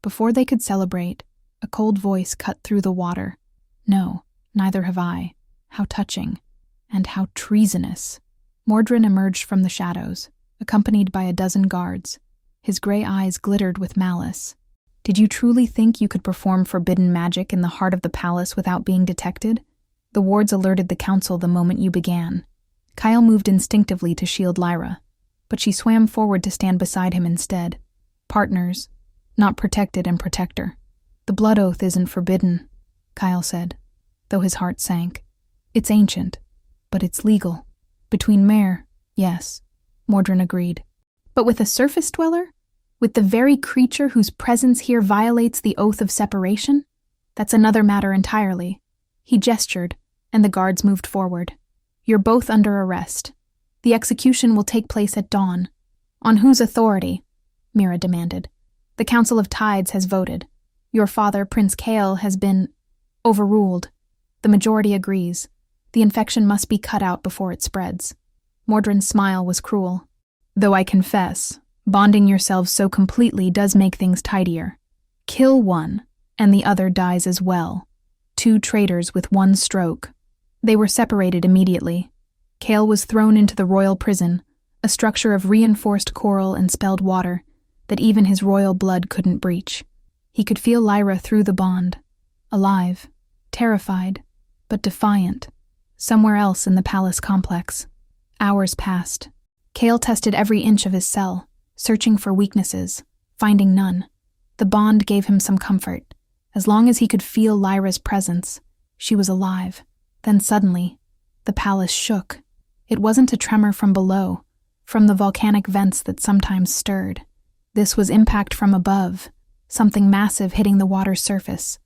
Before they could celebrate, a cold voice cut through the water. "No, neither have I. How touching. And how treasonous." Mordrin emerged from the shadows, accompanied by a dozen guards. His gray eyes glittered with malice. "Did you truly think you could perform forbidden magic in the heart of the palace without being detected? The wards alerted the council the moment you began." Kyle moved instinctively to shield Lyra, but she swam forward to stand beside him instead. "Partners, not protected and protector. The blood oath isn't forbidden," Kyle said, though his heart sank. "It's ancient, but it's legal. Between Mayor, yes," Mordrin agreed. "But with a surface dweller? With the very creature whose presence here violates the oath of separation? That's another matter entirely." He gestured, and the guards moved forward. "You're both under arrest. The execution will take place at dawn." "On whose authority?" Mira demanded. "The Council of Tides has voted. Your father, Prince Kale, has been overruled. The majority agrees. The infection must be cut out before it spreads." Mordrin's smile was cruel. "Though I confess, bonding yourselves so completely does make things tidier. Kill one, and the other dies as well. Two traitors with one stroke." They were separated immediately. Kale was thrown into the royal prison, a structure of reinforced coral and spelled water that even his royal blood couldn't breach. He could feel Lyra through the bond, alive, terrified, but defiant, somewhere else in the palace complex. Hours passed. Kale tested every inch of his cell, searching for weaknesses, finding none. The bond gave him some comfort. As long as he could feel Lyra's presence, she was alive. Then suddenly, the palace shook. It wasn't a tremor from below, from the volcanic vents that sometimes stirred. This was impact from above, something massive hitting the water's surface.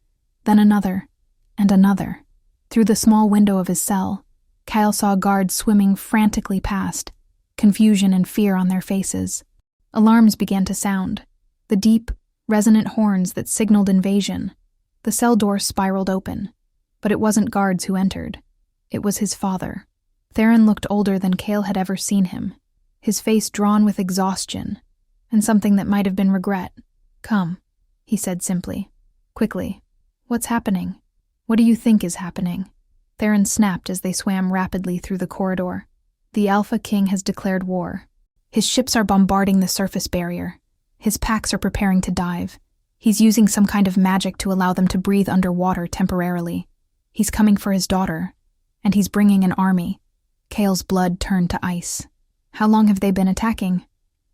Then another, and another. Through the small window of his cell, Kyle saw guards swimming frantically past, confusion and fear on their faces. Alarms began to sound, the deep, resonant horns that signaled invasion. The cell door spiraled open, but it wasn't guards who entered. It was his father. Theron looked older than Kale had ever seen him, his face drawn with exhaustion, and something that might have been regret. "Come," he said simply. Quickly. "What's happening? What do you think is happening?" Theron snapped as they swam rapidly through the corridor. "The Alpha King has declared war. His ships are bombarding the surface barrier. His packs are preparing to dive. He's using some kind of magic to allow them to breathe underwater temporarily. He's coming for his daughter, and he's bringing an army." Kale's blood turned to ice. "How long have they been attacking?"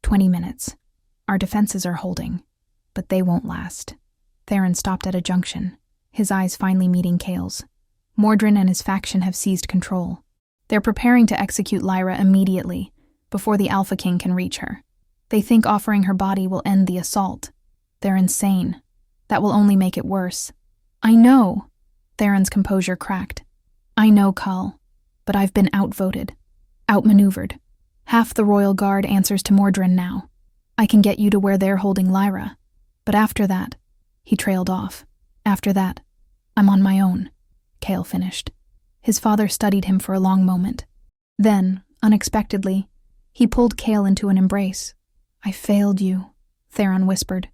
20 minutes. "Our defenses are holding, but they won't last." Theron stopped at a junction, his eyes finally meeting Kale's. Mordrin and his faction have seized control. They're preparing to execute Lyra immediately, before the Alpha King can reach her. They think offering her body will end the assault. They're insane. That will only make it worse. "I know." Theron's composure cracked. "I know, Kull. But I've been outvoted, outmaneuvered. Half the Royal Guard answers to Mordrin now. I can get you to where they're holding Lyra. But after that," he trailed off. "After that, I'm on my own," Kale finished. His father studied him for a long moment. Then, unexpectedly, he pulled Kale into an embrace. "I failed you," Theron whispered.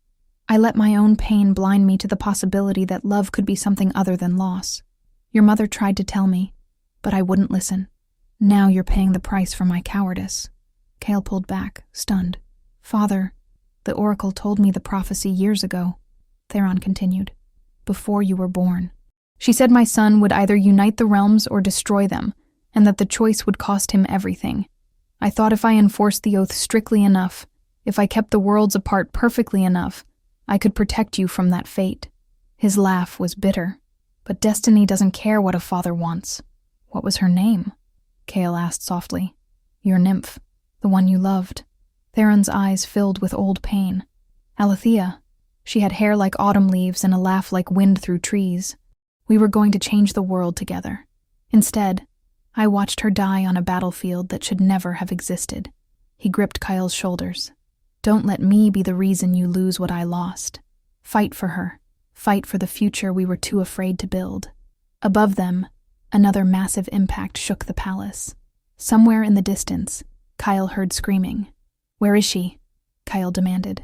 "I let my own pain blind me to the possibility that love could be something other than loss. Your mother tried to tell me, but I wouldn't listen. Now you're paying the price for my cowardice." Kale pulled back, stunned. "Father, the Oracle told me the prophecy years ago," Theron continued. "Before you were born. She said my son would either unite the realms or destroy them, and that the choice would cost him everything. I thought if I enforced the oath strictly enough, if I kept the worlds apart perfectly enough, I could protect you from that fate." His laugh was bitter. "But destiny doesn't care what a father wants." "What was her name?" Kale asked softly. "Your nymph, the one you loved." Theron's eyes filled with old pain. "Alethea. She had hair like autumn leaves and a laugh like wind through trees. We were going to change the world together. Instead, I watched her die on a battlefield that should never have existed." He gripped Kyle's shoulders. "Don't let me be the reason you lose what I lost. Fight for her. Fight for the future we were too afraid to build." Above them, another massive impact shook the palace. Somewhere in the distance, Kyle heard screaming. "Where is she?" Kyle demanded.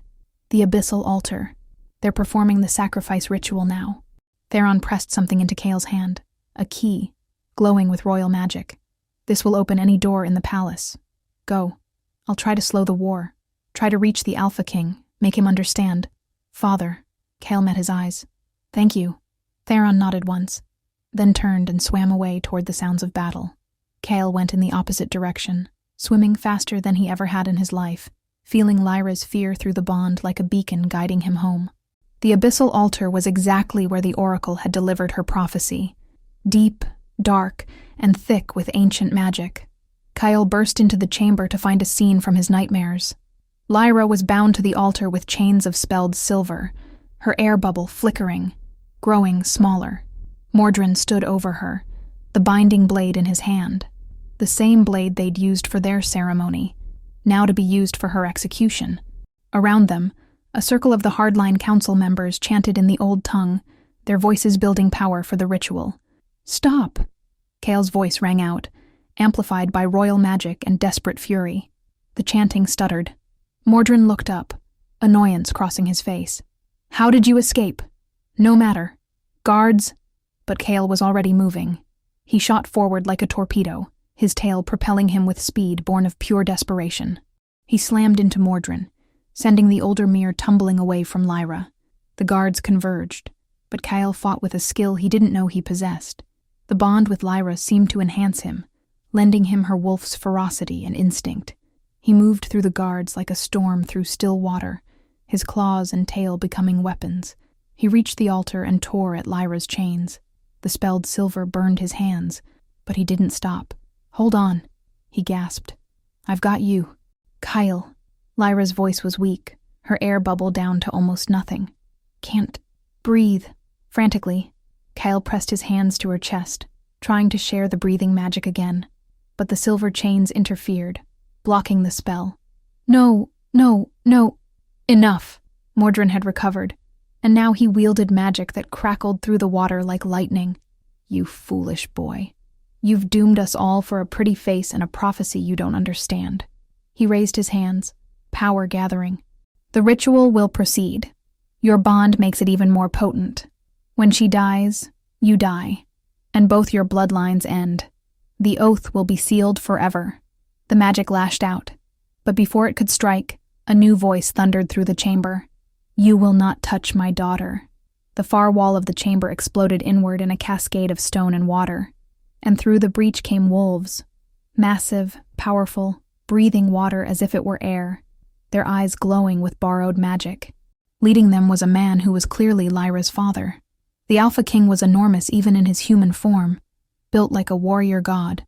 "The abyssal altar. They're performing the sacrifice ritual now." Theron pressed something into Kale's hand, a key, glowing with royal magic. "This will open any door in the palace. Go. I'll try to slow the war. Try to reach the Alpha King, make him understand." "Father," Kale met his eyes. "Thank you." Theron nodded once, then turned and swam away toward the sounds of battle. Kale went in the opposite direction, swimming faster than he ever had in his life, feeling Lyra's fear through the bond like a beacon guiding him home. The abyssal altar was exactly where the Oracle had delivered her prophecy, deep, dark, and thick with ancient magic. Kyle burst into the chamber to find a scene from his nightmares. Lyra was bound to the altar with chains of spelled silver, her air bubble flickering, growing smaller. Mordrin stood over her, the binding blade in his hand, the same blade they'd used for their ceremony, now to be used for her execution. Around them, a circle of the Hardline Council members chanted in the old tongue, their voices building power for the ritual. "Stop!" Kale's voice rang out, amplified by royal magic and desperate fury. The chanting stuttered. Mordrin looked up, annoyance crossing his face. "How did you escape?" "No matter. Guards—" But Kale was already moving. He shot forward like a torpedo, his tail propelling him with speed born of pure desperation. He slammed into Mordrin, sending the older Myr tumbling away from Lyra. The guards converged, but Kyle fought with a skill he didn't know he possessed. The bond with Lyra seemed to enhance him, lending him her wolf's ferocity and instinct. He moved through the guards like a storm through still water, his claws and tail becoming weapons. He reached the altar and tore at Lyra's chains. The spelled silver burned his hands, but he didn't stop. "Hold on," he gasped. "I've got you." "Kyle." Lyra's voice was weak, her air bubbled down to almost nothing. "Can't breathe." Frantically, Kyle pressed his hands to her chest, trying to share the breathing magic again, but the silver chains interfered, blocking the spell. "No, no, no." Enough. Mordrin had recovered, and now he wielded magic that crackled through the water like lightning. "You foolish boy. You've doomed us all for a pretty face and a prophecy you don't understand." He raised his hands, power gathering. "The ritual will proceed. Your bond makes it even more potent. When she dies, you die, and both your bloodlines end. The oath will be sealed forever." The magic lashed out, but before it could strike, a new voice thundered through the chamber. "You will not touch my daughter." The far wall of the chamber exploded inward in a cascade of stone and water, and through the breach came wolves, massive, powerful, breathing water as if it were air, their eyes glowing with borrowed magic. Leading them was a man who was clearly Lyra's father. The Alpha King was enormous even in his human form, built like a warrior god,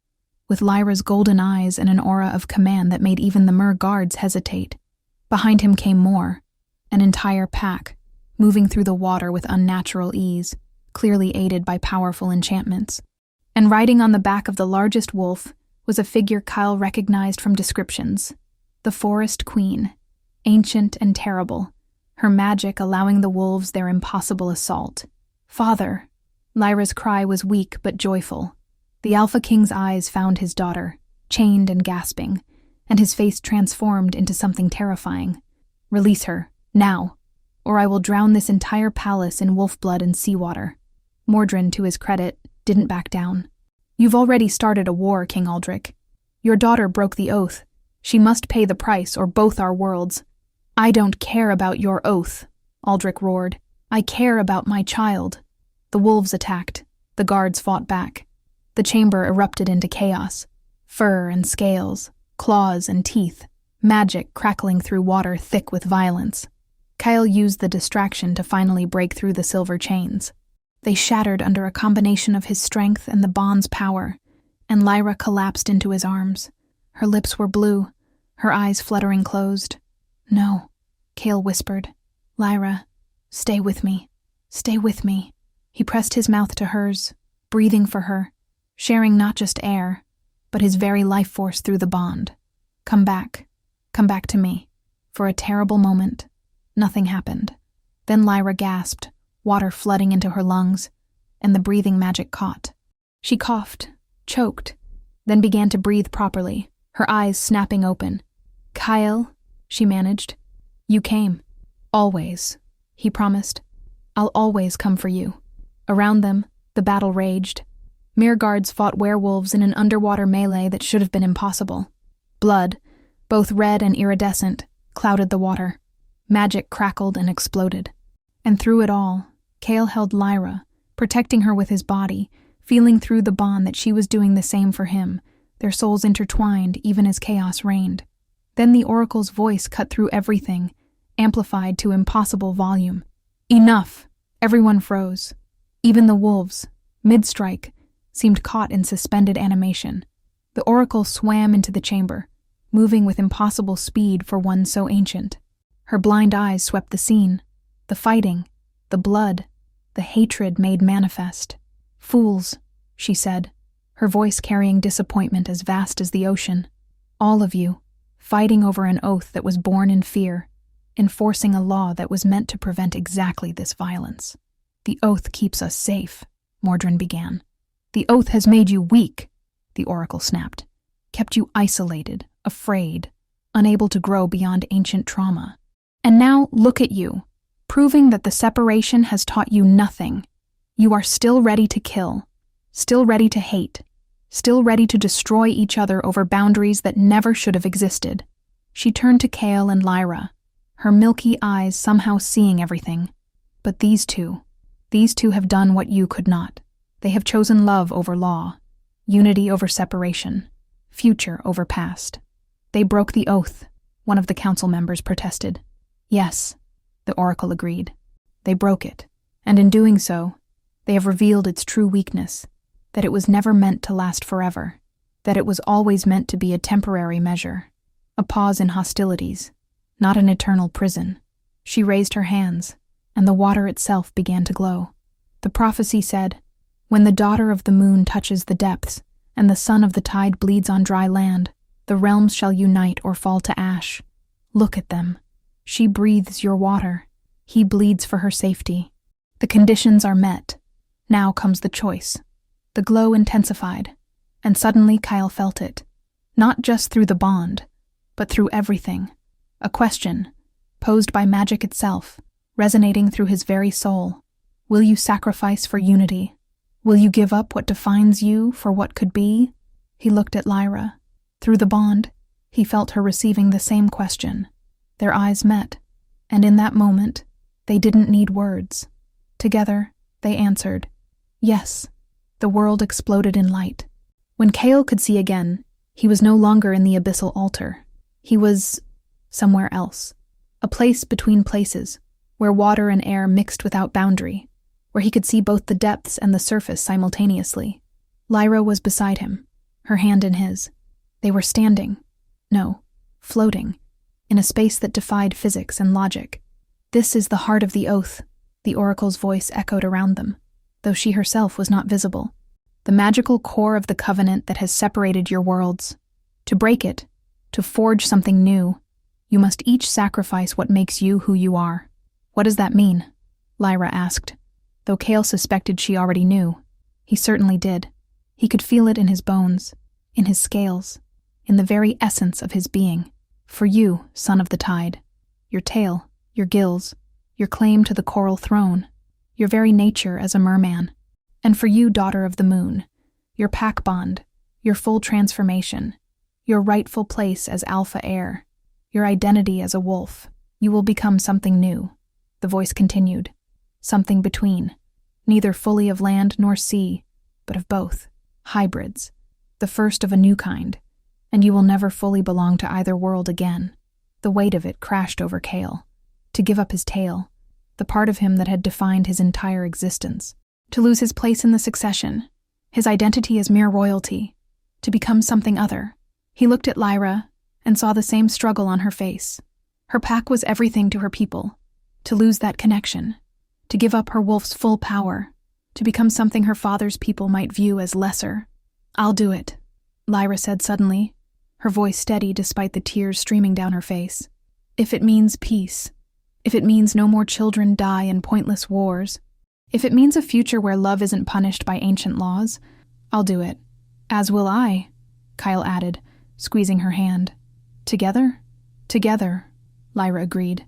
with Lyra's golden eyes and an aura of command that made even the Mer guards hesitate. Behind him came more, an entire pack, moving through the water with unnatural ease, clearly aided by powerful enchantments. And riding on the back of the largest wolf was a figure Kyle recognized from descriptions, the Forest Queen, ancient and terrible, her magic allowing the wolves their impossible assault. "Father!" Lyra's cry was weak but joyful. The Alpha King's eyes found his daughter, chained and gasping, and his face transformed into something terrifying. "Release her, now, or I will drown this entire palace in wolf blood and seawater." Mordrin, to his credit, didn't back down. "You've already started a war, King Aldrich. Your daughter broke the oath. She must pay the price or both our worlds." "I don't care about your oath," Aldrich roared. "I care about my child." The wolves attacked. The guards fought back. The chamber erupted into chaos. Fur and scales, claws and teeth, magic crackling through water thick with violence. Kyle used the distraction to finally break through the silver chains. They shattered under a combination of his strength and the bond's power, and Lyra collapsed into his arms. Her lips were blue, her eyes fluttering closed. "No," Kale whispered. "Lyra, stay with me. Stay with me." He pressed his mouth to hers, breathing for her, sharing not just air, but his very life force through the bond. Come back to me." For a terrible moment, nothing happened. Then Lyra gasped, water flooding into her lungs, and the breathing magic caught. She coughed, choked, then began to breathe properly, her eyes snapping open. "Kyle," she managed. "You came. Always," he promised. "I'll always come for you." Around them, the battle raged. Mere guards fought werewolves in an underwater melee that should have been impossible. Blood, both red and iridescent, clouded the water. Magic crackled and exploded. And through it all, Kale held Lyra, protecting her with his body, feeling through the bond that she was doing the same for him, their souls intertwined even as chaos reigned. Then the Oracle's voice cut through everything, amplified to impossible volume. "Enough!" Everyone froze. Even the wolves, mid-strike, seemed caught in suspended animation. The Oracle swam into the chamber, moving with impossible speed for one so ancient. Her blind eyes swept the scene, the fighting, the blood, the hatred made manifest. "Fools," she said, her voice carrying disappointment as vast as the ocean. "All of you, fighting over an oath that was born in fear, enforcing a law that was meant to prevent exactly this violence." "The oath keeps us safe," Mordrin began. "The oath has made you weak," the Oracle snapped. "Kept you isolated, afraid, unable to grow beyond ancient trauma. And now look at you, proving that the separation has taught you nothing. You are still ready to kill, still ready to hate, still ready to destroy each other over boundaries that never should have existed." She turned to Kale and Lyra, her milky eyes somehow seeing everything. "But these two have done what you could not. They have chosen love over law, unity over separation, future over past. They broke the oath, one of the council members protested. Yes, the oracle agreed. They broke it, and in doing so, they have revealed its true weakness, that it was never meant to last forever, that it was always meant to be a temporary measure, a pause in hostilities, not an eternal prison. She raised her hands, and the water itself began to glow. The prophecy said, "When the daughter of the moon touches the depths, and the son of the tide bleeds on dry land, the realms shall unite or fall to ash. Look at them. She breathes your water. He bleeds for her safety. The conditions are met. Now comes the choice." The glow intensified, and suddenly Kyle felt it, not just through the bond, but through everything. A question, posed by magic itself, resonating through his very soul. Will you sacrifice for unity? Will you give up what defines you for what could be? He looked at Lyra. Through the bond, he felt her receiving the same question. Their eyes met, and in that moment, they didn't need words. Together, they answered, yes. The world exploded in light. When Kale could see again, he was no longer in the abyssal altar. He was somewhere else. A place between places, where water and air mixed without boundary, where he could see both the depths and the surface simultaneously. Lyra was beside him, her hand in his. They were floating, in a space that defied physics and logic. "This is the heart of the oath," the oracle's voice echoed around them, though she herself was not visible. "The magical core of the covenant that has separated your worlds. To break it, to forge something new, you must each sacrifice what makes you who you are." "What does that mean?" Lyra asked, though Kale suspected she already knew. He certainly did. He could feel it in his bones, in his scales, in the very essence of his being. "For you, son of the tide, your tail, your gills, your claim to the coral throne, your very nature as a merman. And for you, daughter of the moon, your pack bond, your full transformation, your rightful place as alpha heir, your identity as a wolf. You will become something new," the voice continued. "Something between, neither fully of land nor sea, but of both. Hybrids, the first of a new kind, and you will never fully belong to either world again." The weight of it crashed over Kale. To give up his tail, the part of him that had defined his entire existence. To lose his place in the succession, his identity as mere royalty, to become something other. He looked at Lyra and saw the same struggle on her face. Her pack was everything to her people. To lose that connection, to give up her wolf's full power, to become something her father's people might view as lesser. "I'll do it," Lyra said suddenly, her voice steady despite the tears streaming down her face. "If it means peace, if it means no more children die in pointless wars, if it means a future where love isn't punished by ancient laws, I'll do it." "As will I," Kyle added, squeezing her hand. "Together?" "Together," Lyra agreed.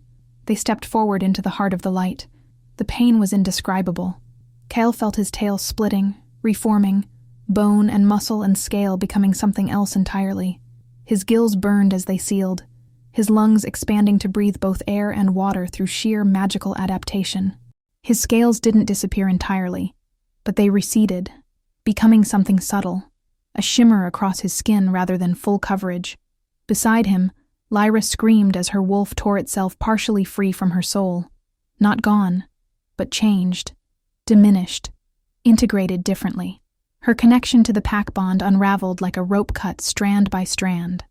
They stepped forward into the heart of the light. The pain was indescribable. Kyle felt his tail splitting, reforming, bone and muscle and scale becoming something else entirely. His gills burned as they sealed, his lungs expanding to breathe both air and water through sheer magical adaptation. His scales didn't disappear entirely, but they receded, becoming something subtle, a shimmer across his skin rather than full coverage. Beside him, Lyra screamed as her wolf tore itself partially free from her soul. Not gone, but changed, diminished, integrated differently. Her connection to the pack bond unraveled like a rope cut strand by strand.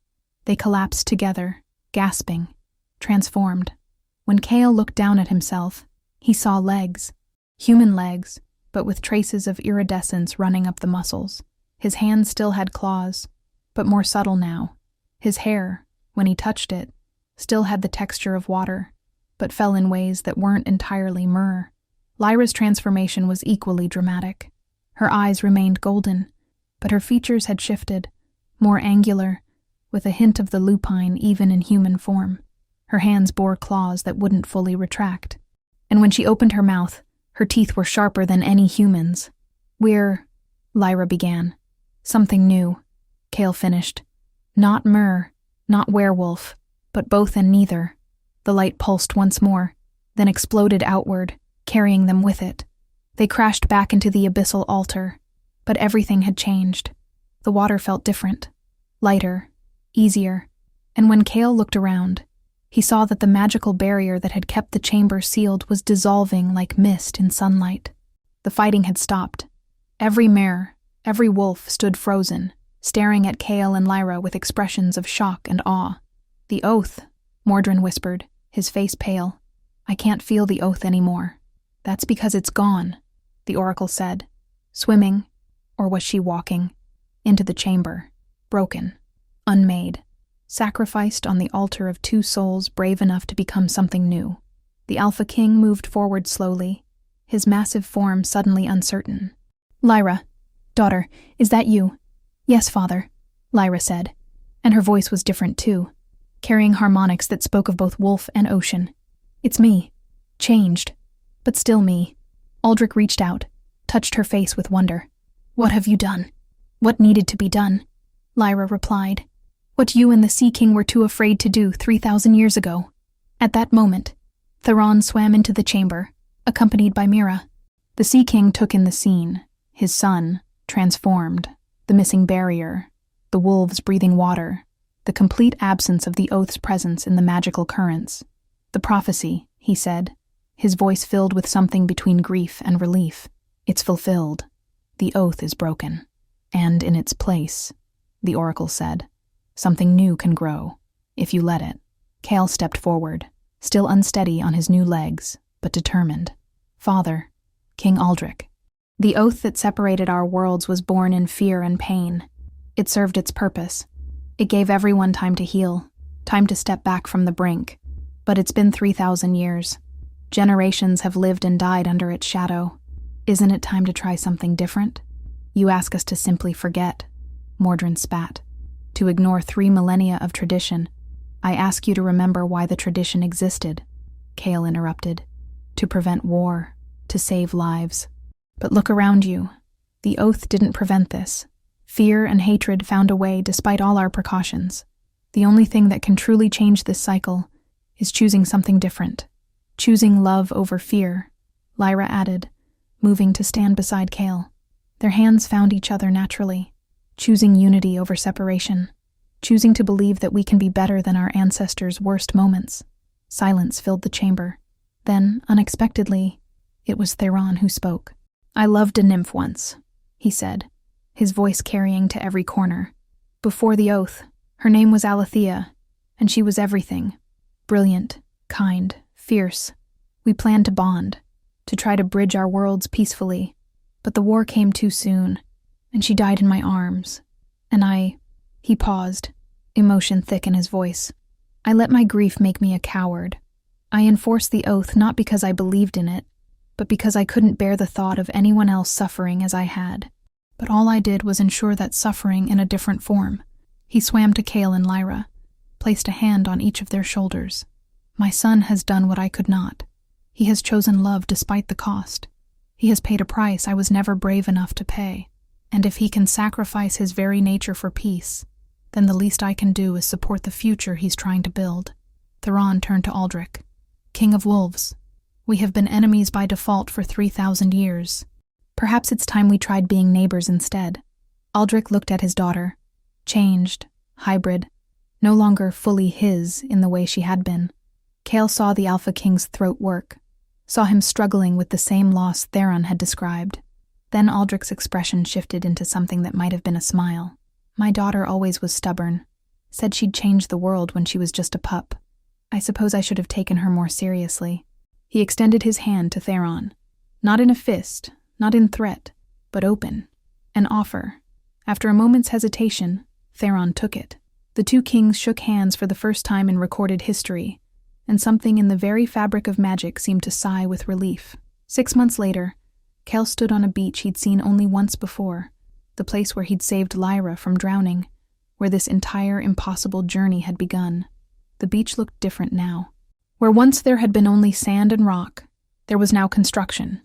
They collapsed together, gasping, transformed. When Kale looked down at himself, he saw legs, human legs, but with traces of iridescence running up the muscles. His hands still had claws, but more subtle now. His hair, when he touched it, still had the texture of water, but fell in ways that weren't entirely myrrh. Lyra's transformation was equally dramatic. Her eyes remained golden, but her features had shifted, more angular, with a hint of the lupine even in human form. Her hands bore claws that wouldn't fully retract. And when she opened her mouth, her teeth were sharper than any human's. "We're," Lyra began. "Something new," Kale finished. "Not myrrh, not werewolf, but both and neither." The light pulsed once more, then exploded outward, carrying them with it. They crashed back into the abyssal altar, but everything had changed. The water felt different, lighter, easier, and when Kale looked around, he saw that the magical barrier that had kept the chamber sealed was dissolving like mist in sunlight. The fighting had stopped. Every mare, every wolf stood frozen, staring at Kale and Lyra with expressions of shock and awe. "The oath," Mordrin whispered, his face pale. "I can't feel the oath anymore." "That's because it's gone," the oracle said, swimming, or was she walking, into the chamber, broken, unmade, sacrificed on the altar of two souls brave enough to become something new. The Alpha King moved forward slowly, his massive form suddenly uncertain. "Lyra, daughter, is that you?" "Yes, father," Lyra said, and her voice was different too, carrying harmonics that spoke of both wolf and ocean. "It's me. Changed, but still me." Aldrich reached out, touched her face with wonder. "What have you done?" "What needed to be done," Lyra replied. "What you and the Sea King were too afraid to do 3,000 years ago." At that moment, Theron swam into the chamber, accompanied by Mira. The Sea King took in the scene, his son, transformed, the missing barrier, the wolves breathing water, the complete absence of the oath's presence in the magical currents. "The prophecy," he said, his voice filled with something between grief and relief. "It's fulfilled. The oath is broken. And in its place," the oracle said, "something new can grow, if you let it." Kale stepped forward, still unsteady on his new legs, but determined. "Father, King Aldrich, the oath that separated our worlds was born in fear and pain. It served its purpose. It gave everyone time to heal, time to step back from the brink. But it's been 3,000 years. Generations have lived and died under its shadow. Isn't it time to try something different? You ask us to simply forget," Mordrin spat, "to ignore 3 millennia of tradition. I ask you to remember why the tradition existed," Kale interrupted. "To prevent war, to save lives. But look around you. The oath didn't prevent this. Fear and hatred found a way despite all our precautions. The only thing that can truly change this cycle is choosing something different. Choosing love over fear," Lyra added, moving to stand beside Kale. Their hands found each other naturally, choosing unity over separation, choosing to believe that we can be better than our ancestors' worst moments. Silence filled the chamber. Then, unexpectedly, it was Theron who spoke. "I loved a nymph once," he said, his voice carrying to every corner. "Before the oath, her name was Alethea, and she was everything. Brilliant, kind, fierce. We planned to bond, to try to bridge our worlds peacefully. But the war came too soon, and she died in my arms. And He paused, emotion thick in his voice. "I let my grief make me a coward. I enforced the oath not because I believed in it, but because I couldn't bear the thought of anyone else suffering as I had. But all I did was ensure that suffering in a different form." He swam to Kale and Lyra, placed a hand on each of their shoulders. "My son has done what I could not. He has chosen love despite the cost. He has paid a price I was never brave enough to pay. And if he can sacrifice his very nature for peace, then the least I can do is support the future he's trying to build." Theron turned to Aldrich. "King of Wolves, we have been enemies by default for 3,000 years. Perhaps it's time we tried being neighbors instead." Aldrich looked at his daughter, changed, hybrid, no longer fully his in the way she had been. Kale saw the Alpha King's throat work, saw him struggling with the same loss Theron had described. Then Aldrich's expression shifted into something that might have been a smile. "My daughter always was stubborn, said she'd change the world when she was just a pup. I suppose I should have taken her more seriously." He extended his hand to Theron, not in a fist, not in threat, but open, an offer. After a moment's hesitation, Theron took it. The two kings shook hands for the first time in recorded history, and something in the very fabric of magic seemed to sigh with relief. 6 months later, Kale stood on a beach he'd seen only once before, the place where he'd saved Lyra from drowning, where this entire impossible journey had begun. The beach looked different now. Where once there had been only sand and rock, there was now construction,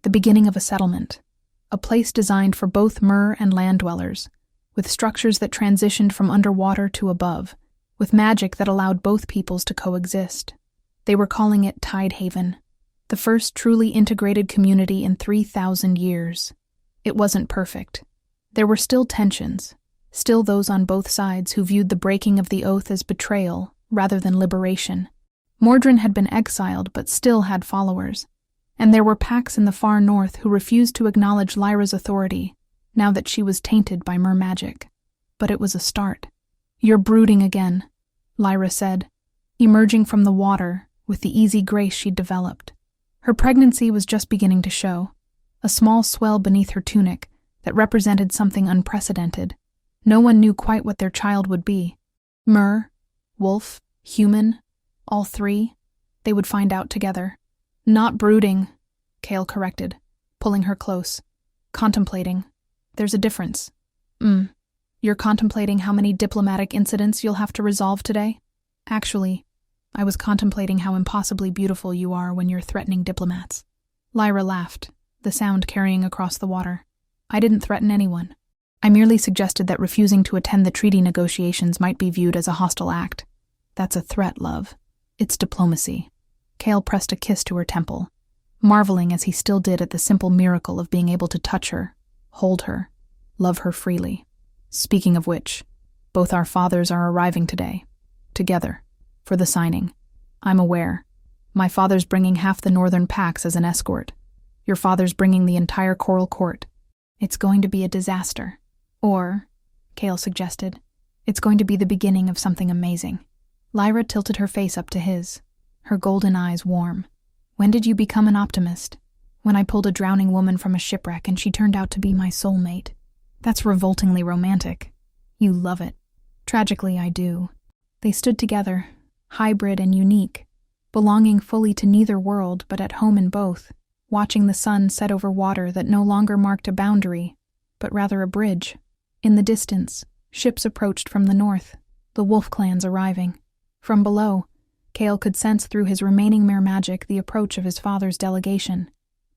the beginning of a settlement, a place designed for both mer and land dwellers, with structures that transitioned from underwater to above, with magic that allowed both peoples to coexist. They were calling it Tide Haven. the first truly integrated community in 3,000 years. It wasn't perfect. There were still tensions, still those on both sides who viewed the breaking of the oath as betrayal rather than liberation. Mordrin had been exiled but still had followers, and there were packs in the far north who refused to acknowledge Lyra's authority now that she was tainted by mermagic. But it was a start. "You're brooding again," Lyra said, emerging from the water with the easy grace she'd developed. Her pregnancy was just beginning to show, a small swell beneath her tunic that represented something unprecedented. No one knew quite what their child would be. Mer, wolf, human, all three. They would find out together. "Not brooding," Kale corrected, pulling her close. "Contemplating. There's a difference." You're contemplating how many diplomatic incidents you'll have to resolve today?" "Actually, I was contemplating how impossibly beautiful you are when you're threatening diplomats." Lyra laughed, the sound carrying across the water. "I didn't threaten anyone. I merely suggested that refusing to attend the treaty negotiations might be viewed as a hostile act. That's a threat, love. It's diplomacy." Kale pressed a kiss to her temple, marveling as he still did at the simple miracle of being able to touch her, hold her, love her freely. "Speaking of which, both our fathers are arriving today, together, for the signing. I'm aware. My father's bringing half the northern packs as an escort. Your father's bringing the entire Coral Court. It's going to be a disaster. Or," Kale suggested, "it's going to be the beginning of something amazing." Lyra tilted her face up to his, her golden eyes warm. "When did you become an optimist?" "When I pulled a drowning woman from a shipwreck and she turned out to be my soulmate." "That's revoltingly romantic." "You love it." "Tragically, I do." They stood together, hybrid and unique, belonging fully to neither world but at home in both, watching the sun set over water that no longer marked a boundary, but rather a bridge. In the distance, ships approached from the north, the wolf clans arriving. From below, Kale could sense through his remaining mermagic the approach of his father's delegation.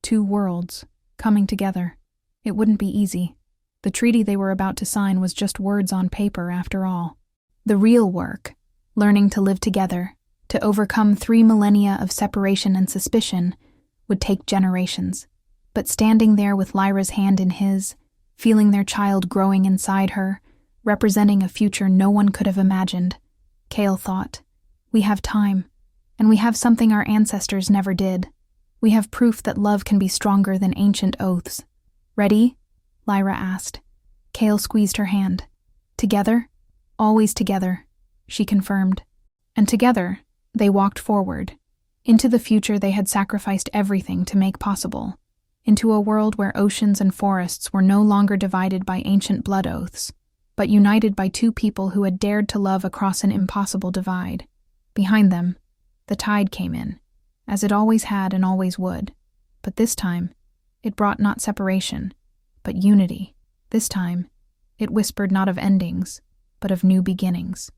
Two worlds, coming together. It wouldn't be easy. The treaty they were about to sign was just words on paper, after all. The real work, learning to live together, to overcome 3 millennia of separation and suspicion, would take generations. But standing there with Lyra's hand in his, feeling their child growing inside her, representing a future no one could have imagined, Kale thought, "We have time, and we have something our ancestors never did. We have proof that love can be stronger than ancient oaths." "Ready?" Lyra asked. Kale squeezed her hand. "Together? Always together," she confirmed. And together, they walked forward, into the future they had sacrificed everything to make possible, into a world where oceans and forests were no longer divided by ancient blood oaths, but united by two people who had dared to love across an impossible divide. Behind them, the tide came in, as it always had and always would, but this time, it brought not separation, but unity. This time, it whispered not of endings, but of new beginnings.